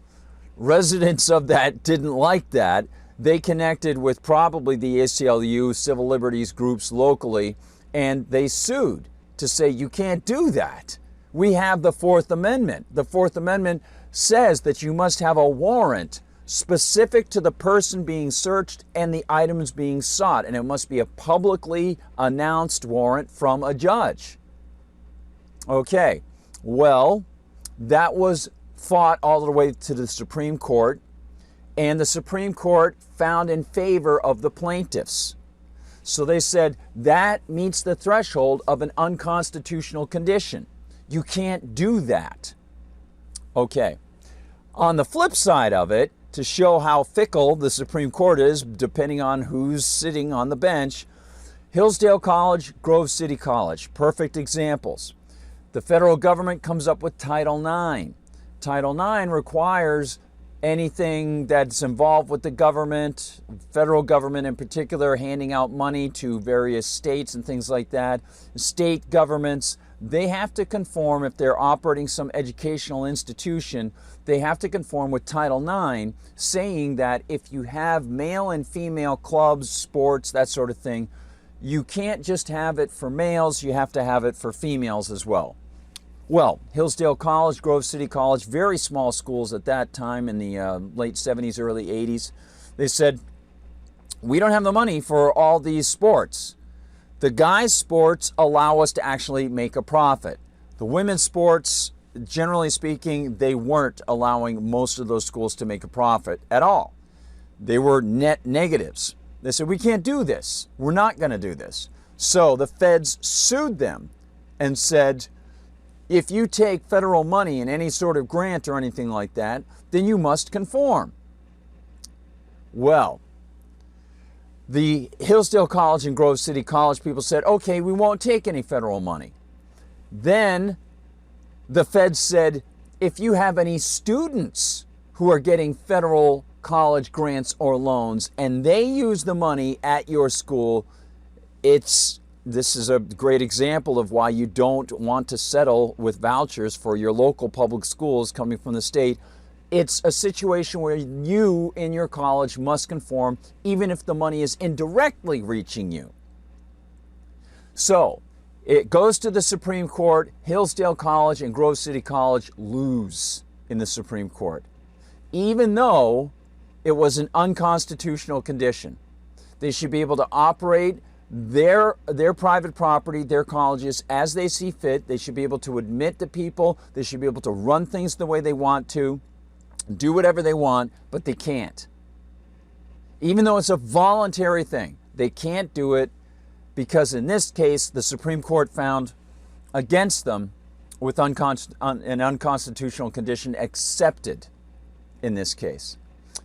residents of that didn't like that. They connected with probably the ACLU, civil liberties groups locally, and they sued. to say you can't do that. We have the Fourth Amendment. The Fourth Amendment says that you must have a warrant specific to the person being searched and the items being sought, and it must be a publicly announced warrant from a judge. Okay, well, that was fought all the way to the Supreme Court, and the Supreme Court found in favor of the plaintiffs. So they said that meets the threshold of an unconstitutional condition. You can't do that. Okay. On the flip side of it, to show how fickle the Supreme Court is, depending on who's sitting on the bench, Hillsdale College, Grove City College, perfect examples. The federal government comes up with Title IX. Title IX requires anything that's involved with the government, federal government in particular, handing out money to various states and things like that. State governments, they have to conform, if they're operating some educational institution, they have to conform with Title IX, saying that if you have male and female clubs, sports, that sort of thing, you can't just have it for males, you have to have it for females as well. Well, Hillsdale College, Grove City College, very small schools at that time in the late 70s, early 80s, they said, we don't have the money for all these sports. The guys' sports allow us to actually make a profit. The women's sports, generally speaking, they weren't allowing most of those schools to make a profit at all. They were net negatives. They said, we can't do this. We're not going to do this. So the feds sued them and said, if you take federal money in any sort of grant or anything like that, then you must conform. Well, the Hillsdale College and Grove City College people said, okay, we won't take any federal money. Then the feds said, if you have any students who are getting federal college grants or loans and they use the money at your school, this is a great example of why you don't want to settle with vouchers for your local public schools coming from the state. It's a situation where you in your college must conform even if the money is indirectly reaching you. So it goes to the Supreme Court. Hillsdale College and Grove City College lose in the Supreme Court, even though it was an unconstitutional condition. They should be able to operate their private property, their colleges, as they see fit. They should be able to admit to people. They should be able to run things the way they want to, do whatever they want, but they can't. Even though it's a voluntary thing, they can't do it because in this case, the Supreme Court found against them with an unconstitutional condition accepted in this case.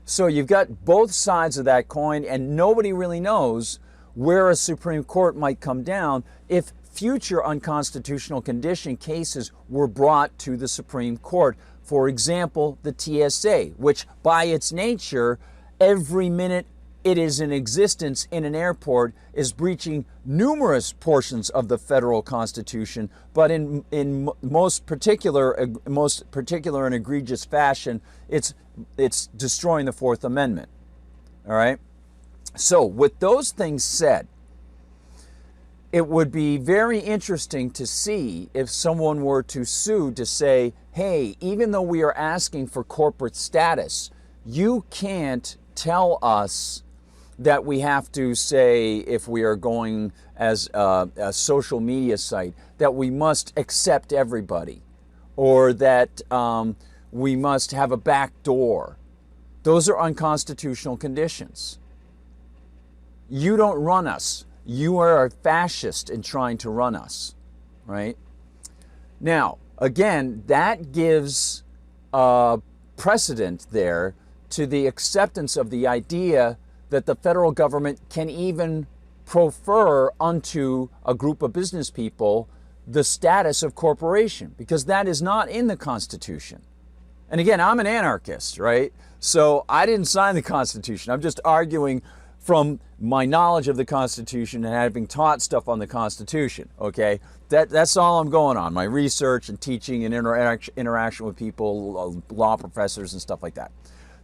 So you've got both sides of that coin, and nobody really knows where a Supreme Court might come down if future unconstitutional condition cases were brought to the Supreme Court. For example, the TSA, which by its nature, every minute it is in existence in an airport, is breaching numerous portions of the federal Constitution, but in most particular and egregious fashion, it's destroying the Fourth Amendment. All right? So with those things said, it would be very interesting to see if someone were to sue to say, hey, even though we are asking for corporate status, you can't tell us that we have to say, if we are going as a social media site, that we must accept everybody, or that we must have a back door. Those are unconstitutional conditions. You don't run us. You are a fascist in trying to run us, right? Now, again, that gives a precedent there to the acceptance of the idea that the federal government can even prefer unto a group of business people the status of corporation, because that is not in the Constitution. And again, I'm an anarchist, right? So I didn't sign the Constitution. I'm just arguing from my knowledge of the Constitution and having taught stuff on the Constitution, okay? That's all I'm going on, my research and teaching and interaction with people, law professors and stuff like that.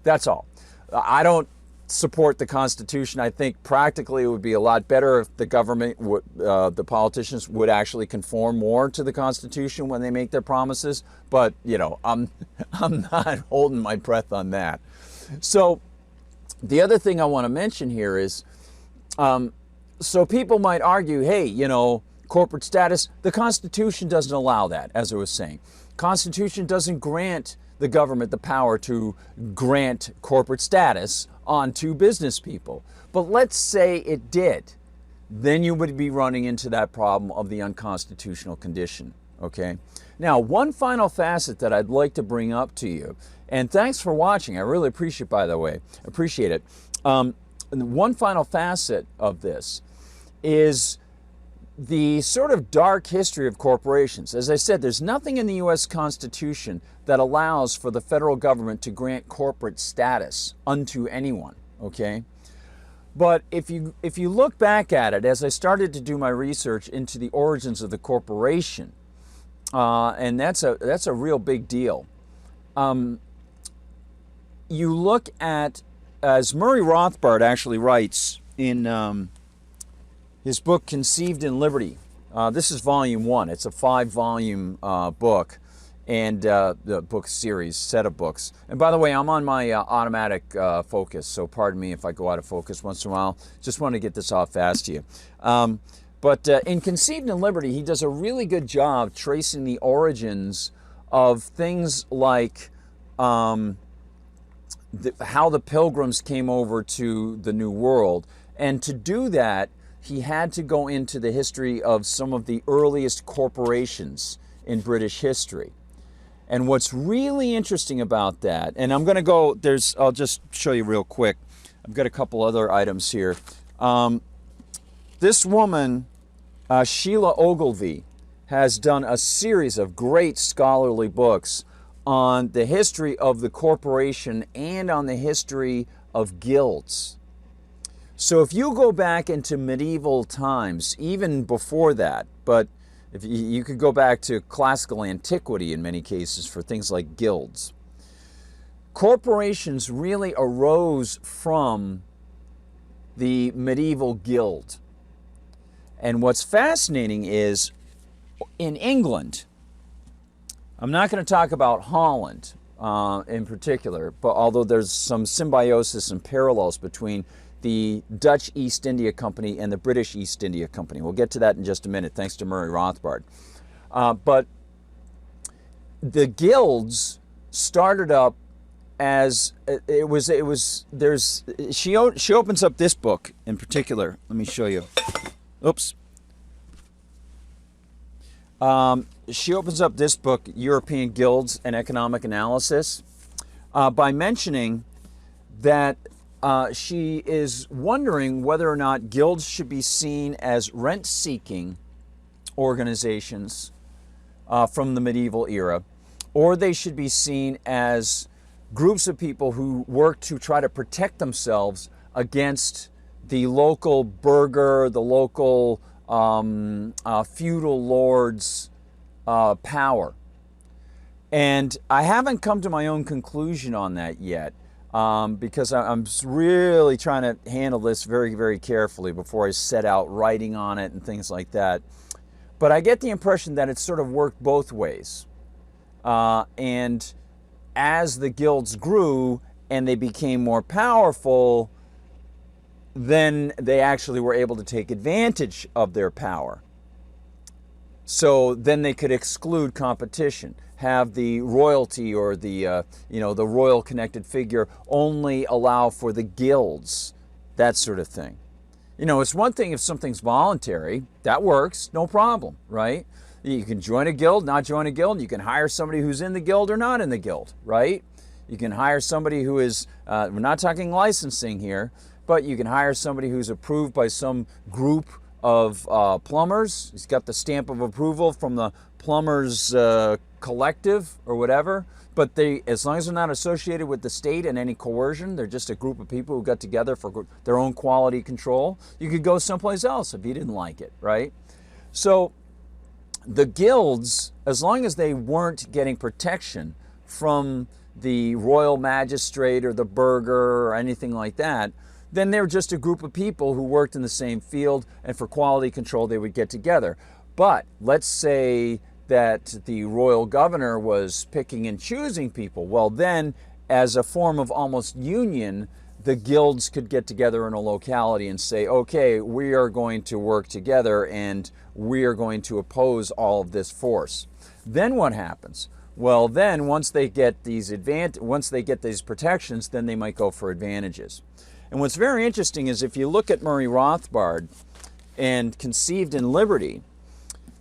That's all. I don't support the Constitution. I think practically it would be a lot better if the government would, the politicians would actually conform more to the Constitution when they make their promises. But you know, I'm not holding my breath on that. So the other thing I want to mention here is, so people might argue, hey, you know, corporate status, the Constitution doesn't allow that, as I was saying. Constitution doesn't grant the government the power to grant corporate status onto business people. But let's say it did. Then you would be running into that problem of the unconstitutional condition, okay? Now, one final facet that I'd like to bring up to you, and thanks for watching, I really appreciate, by the way, appreciate it. One final facet of this is the sort of dark history of corporations. As I said, there's nothing in the U.S. Constitution that allows for the federal government to grant corporate status unto anyone, okay? But if you look back at it, as I started to do my research into the origins of the corporation, and that's a real big deal. You look at, as Murray Rothbard actually writes in his book Conceived in Liberty. This is volume 1. It's a 5-volume book, and the book series, set of books. And by the way, I'm on my automatic focus, so pardon me if I go out of focus once in a while. Just want to get this off fast to you. But in Conceived in Liberty, he does a really good job tracing the origins of things like how the Pilgrims came over to the New World. And to do that, he had to go into the history of some of the earliest corporations in British history. And what's really interesting about that, and I'm going to go, I'll just show you real quick. I've got a couple other items here. This woman, Sheila Ogilvie, has done a series of great scholarly books on the history of the corporation and on the history of guilds. So if you go back into medieval times, even before that, but if you could go back to classical antiquity in many cases for things like guilds, corporations really arose from the medieval guild. And what's fascinating is in England, I'm not going to talk about Holland in particular, but although there's some symbiosis and parallels between the Dutch East India Company and the British East India Company. We'll get to that in just a minute, thanks to Murray Rothbard. But the guilds started up as she opens up this book in particular. Let me show you. Oops. She opens up this book, European Guilds and Economic Analysis, by mentioning that she is wondering whether or not guilds should be seen as rent-seeking organizations from the medieval era, or they should be seen as groups of people who work to try to protect themselves against the local burgher, the local feudal lord's power. And I haven't come to my own conclusion on that yet. Because I'm really trying to handle this very, very carefully before I set out writing on it and things like that. But I get the impression that it sort of worked both ways. And as the guilds grew and they became more powerful, then they actually were able to take advantage of their power. So then they could exclude competition, have the royalty or the the royal connected figure only allow for the guilds, that sort of thing. You know, it's one thing if something's voluntary, that works, no problem, right? You can join a guild, not join a guild. You can hire somebody who's in the guild or not in the guild, right? You can hire somebody who is, we're not talking licensing here, but you can hire somebody who's approved by some group of plumbers. He's got the stamp of approval from the plumbers collective or whatever, but they, as long as they're not associated with the state and any coercion, they're just a group of people who got together for their own quality control. You could go someplace else if you didn't like it, right? So the guilds, as long as they weren't getting protection from the royal magistrate or the burgher or anything like that. Then they're just a group of people who worked in the same field, and for quality control they would get together. But let's say that the royal governor was picking and choosing people. Well, then, as a form of almost union, the guilds could get together in a locality and say, okay, we are going to work together and we are going to oppose all of this force. Then what happens? Well, then once they get these protections, then they might go for advantages. And what's very interesting is if you look at Murray Rothbard and Conceived in Liberty,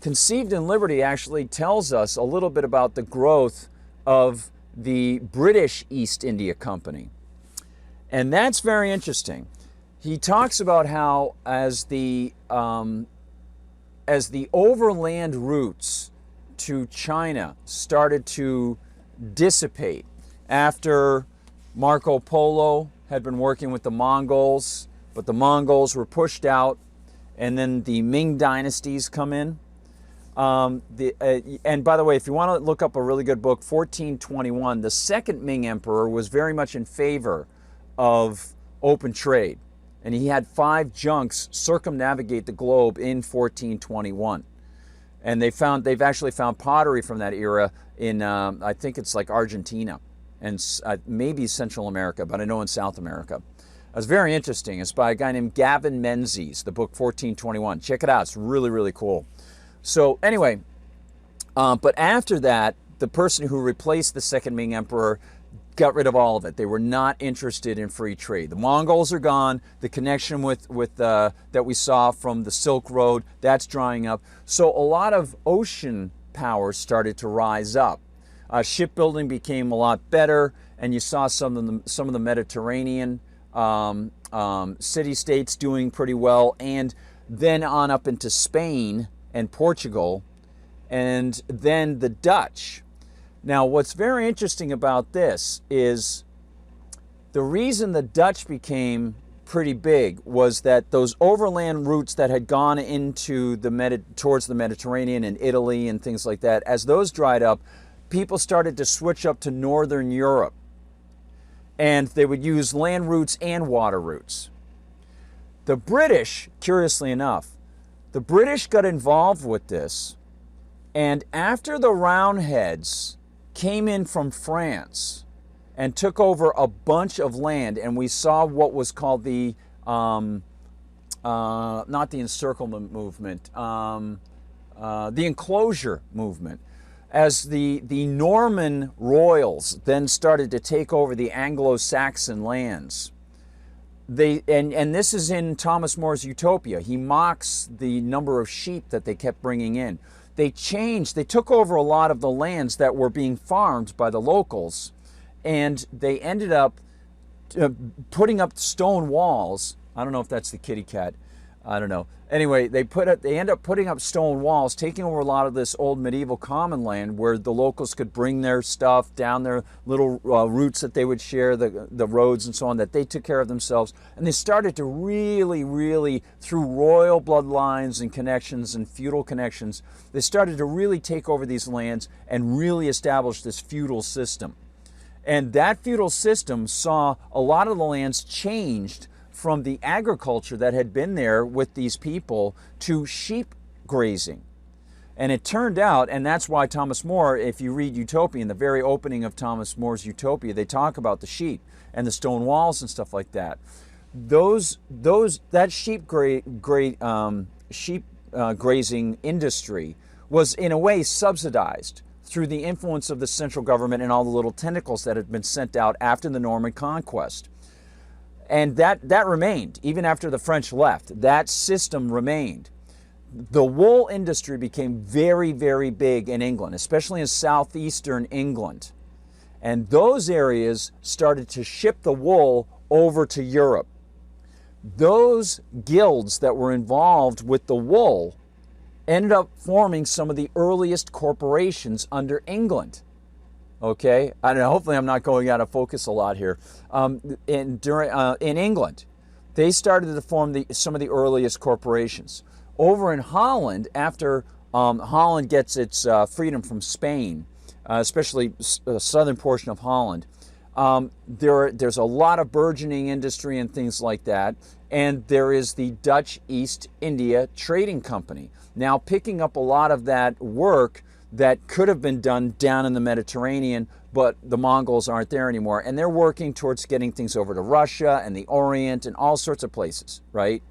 Conceived in Liberty actually tells us a little bit about the growth of the British East India Company. And that's very interesting. He talks about how as the overland routes to China started to dissipate after Marco Polo had been working with the Mongols, but the Mongols were pushed out, and then the Ming dynasties come in. And by the way, if you want to look up a really good book, 1421, the second Ming emperor was very much in favor of open trade. And he had 5 junks circumnavigate the globe in 1421. And they've actually found pottery from that era in, I think it's like Argentina and maybe Central America, but I know in South America. It was very interesting. It's by a guy named Gavin Menzies, the book 1421. Check it out. It's really, really cool. So anyway, but after that, the person who replaced the second Ming emperor got rid of all of it. They were not interested in free trade. The Mongols are gone. The connection with that we saw from the Silk Road, that's drying up. So a lot of ocean powers started to rise up. Shipbuilding became a lot better, and you saw some of the Mediterranean city-states doing pretty well, and then on up into Spain and Portugal, and then the Dutch. Now, what's very interesting about this is the reason the Dutch became pretty big was that those overland routes that had gone into towards the Mediterranean and Italy and things like that, as those dried up, people started to switch up to Northern Europe. And they would use land routes and water routes. The British, curiously enough, the British got involved with this, and after the Roundheads came in from France and took over a bunch of land, and we saw what was called the, not the encirclement movement, the enclosure movement, as the Norman royals then started to take over the Anglo-Saxon lands. And this is in Thomas More's Utopia. He mocks the number of sheep that they kept bringing in. They took over a lot of the lands that were being farmed by the locals, and they ended up putting up stone walls. I don't know if that's the kitty cat. I don't know. Anyway, they end up putting up stone walls, taking over a lot of this old medieval common land where the locals could bring their stuff down their little routes that they would share, the roads and so on, that they took care of themselves. And they started to really, really, through royal bloodlines and connections and feudal connections, they started to really take over these lands and really establish this feudal system. And that feudal system saw a lot of the lands changed from the agriculture that had been there with these people to sheep grazing. And it turned out, and that's why Thomas More, if you read Utopia, in the very opening of Thomas More's Utopia, they talk about the sheep and the stone walls and stuff like that. That sheep grazing industry was in a way subsidized through the influence of the central government and all the little tentacles that had been sent out after the Norman conquest. And that remained, even after the French left. That system remained. The wool industry became very, very big in England, especially in southeastern England. And those areas started to ship the wool over to Europe. Those guilds that were involved with the wool ended up forming some of the earliest corporations under England. Okay, I don't know, hopefully I'm not going out of focus a lot here. In England, they started to form some of the earliest corporations. Over in Holland, after Holland gets its freedom from Spain, especially southern portion of Holland. There's a lot of burgeoning industry and things like that. And there is the Dutch East India Trading Company, now picking up a lot of that work that could have been done down in the Mediterranean, but the Mongols aren't there anymore. And they're working towards getting things over to Russia and the Orient and all sorts of places, right?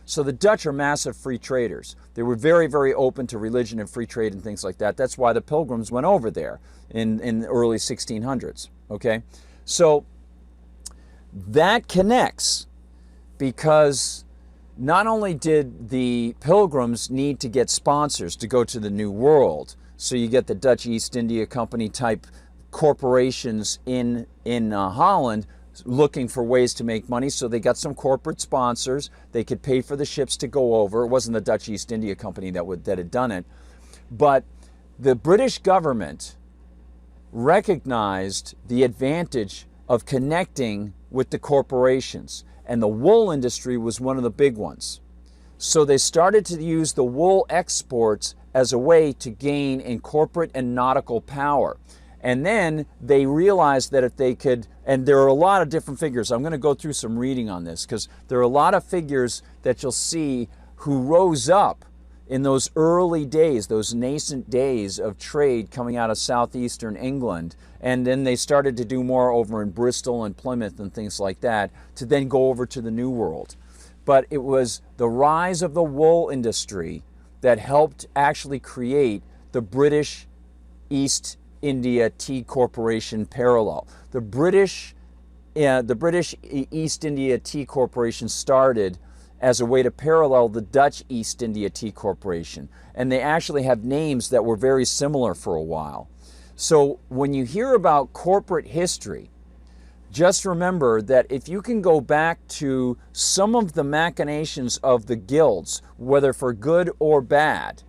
So the Dutch are massive free traders. They were very, very open to religion and free trade and things like that. That's why the Pilgrims went over there in the early 1600s, okay? So that connects, because not only did the Pilgrims need to get sponsors to go to the New World, so you get the Dutch East India Company type corporations in Holland looking for ways to make money, so they got some corporate sponsors. They could pay for the ships to go over. It wasn't the Dutch East India Company that had done it, but the British government recognized the advantage of connecting with the corporations, and the wool industry was one of the big ones. So they started to use the wool exports as a way to gain in corporate and nautical power. And then they realized that if they could, and there are a lot of different figures. I'm going to go through some reading on this, because there are a lot of figures that you'll see who rose up in those early days, those nascent days of trade coming out of southeastern England. And then they started to do more over in Bristol and Plymouth and things like that, to then go over to the New World. But it was the rise of the wool industry that helped actually create the British East India Tea Corporation parallel. The British East India Tea Corporation started as a way to parallel the Dutch East India Tea Corporation. And they actually have names that were very similar for a while. So when you hear about corporate history, just remember that if you can go back to some of the machinations of the guilds, whether for good or bad,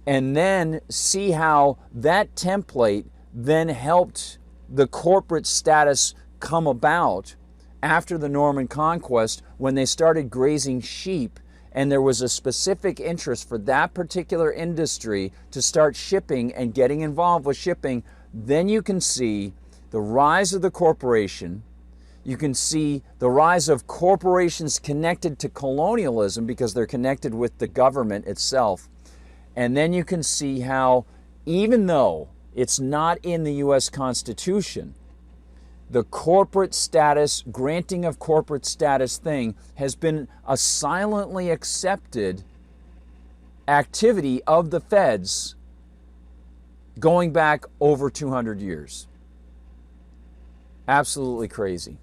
and then see how that template then helped the corporate status come about after the Norman conquest, when they started grazing sheep, and there was a specific interest for that particular industry to start shipping and getting involved with shipping, then you can see the rise of the corporation. You can see the rise of corporations connected to colonialism because they're connected with the government itself. And then you can see how, even though it's not in the U.S. Constitution, the corporate status, granting of corporate status thing has been a silently accepted activity of the feds going back over 200 years. Absolutely crazy.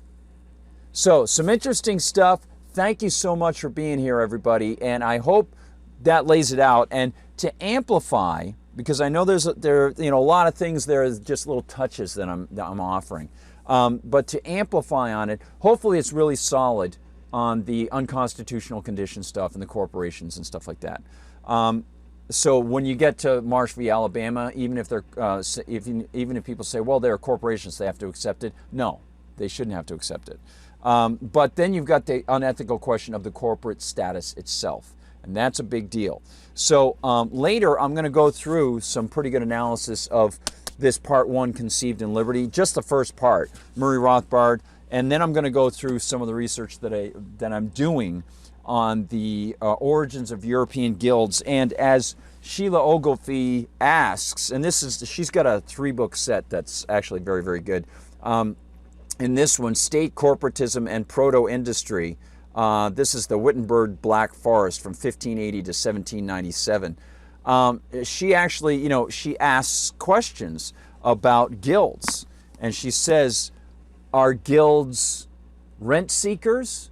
So, some interesting stuff. Thank you so much for being here, everybody. And I hope that lays it out. And to amplify, because I know there are a lot of things there, is just little touches that I'm offering. But to amplify on it, hopefully it's really solid on the unconstitutional condition stuff and the corporations and stuff like that. So when you get to Marsh v. Alabama, even if they're even if people say, well, they're corporations, they have to accept it. No, they shouldn't have to accept it. But then you've got the unethical question of the corporate status itself, and that's a big deal. So later, I'm going to go through some pretty good analysis of this part one, Conceived in Liberty, just the first part, Murray Rothbard, and then I'm going to go through some of the research that I'm doing on the origins of European guilds. And as Sheila Ogilvie asks, and she's got a 3-book set that's actually very, very good. In this one, State Corporatism and Proto-Industry. This is the Wittenberg Black Forest from 1580 to 1797. She actually, she asks questions about guilds, and she says, are guilds rent seekers?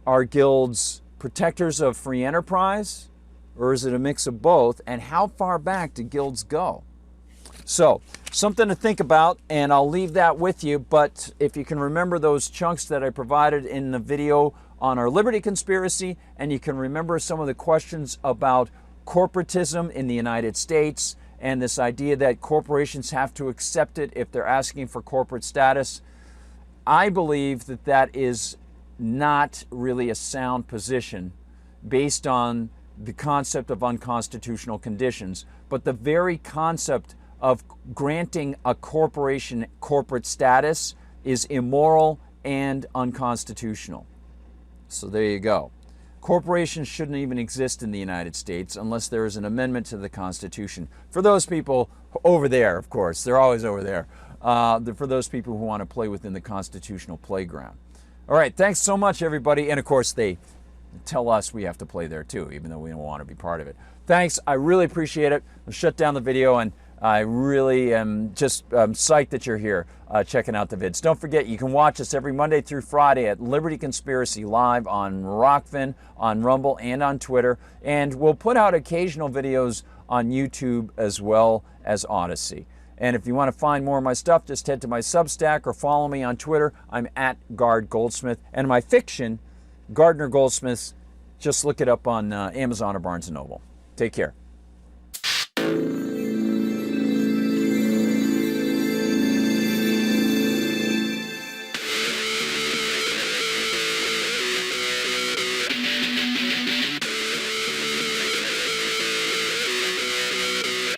Are guilds protectors of free enterprise? Or is it a mix of both? And how far back do guilds go? So, something to think about, and I'll leave that with you. But if you can remember those chunks that I provided in the video on our Liberty Conspiracy, and you can remember some of the questions about corporatism in the United States, and this idea that corporations have to accept it if they're asking for corporate status, I believe that that is not really a sound position based on the concept of unconstitutional conditions, but the very concept of granting a corporation corporate status is immoral and unconstitutional. So there you go. Corporations shouldn't even exist in the United States unless there is an amendment to the Constitution. For those people over there, of course, they're always over there. For those people who want to play within the constitutional playground. All right, thanks so much, everybody. And of course, they tell us we have to play there too, even though we don't want to be part of it. Thanks, I really appreciate it. I'll shut down the video, and I really am just psyched that you're here checking out the vids. Don't forget, you can watch us every Monday through Friday at Liberty Conspiracy Live on Rockfin, on Rumble, and on Twitter. And we'll put out occasional videos on YouTube as well as Odyssey. And if you want to find more of my stuff, just head to my Substack or follow me on Twitter. I'm at Gard Goldsmith. And my fiction, Gardner Goldsmiths, just look it up on Amazon or Barnes & Noble. Take care.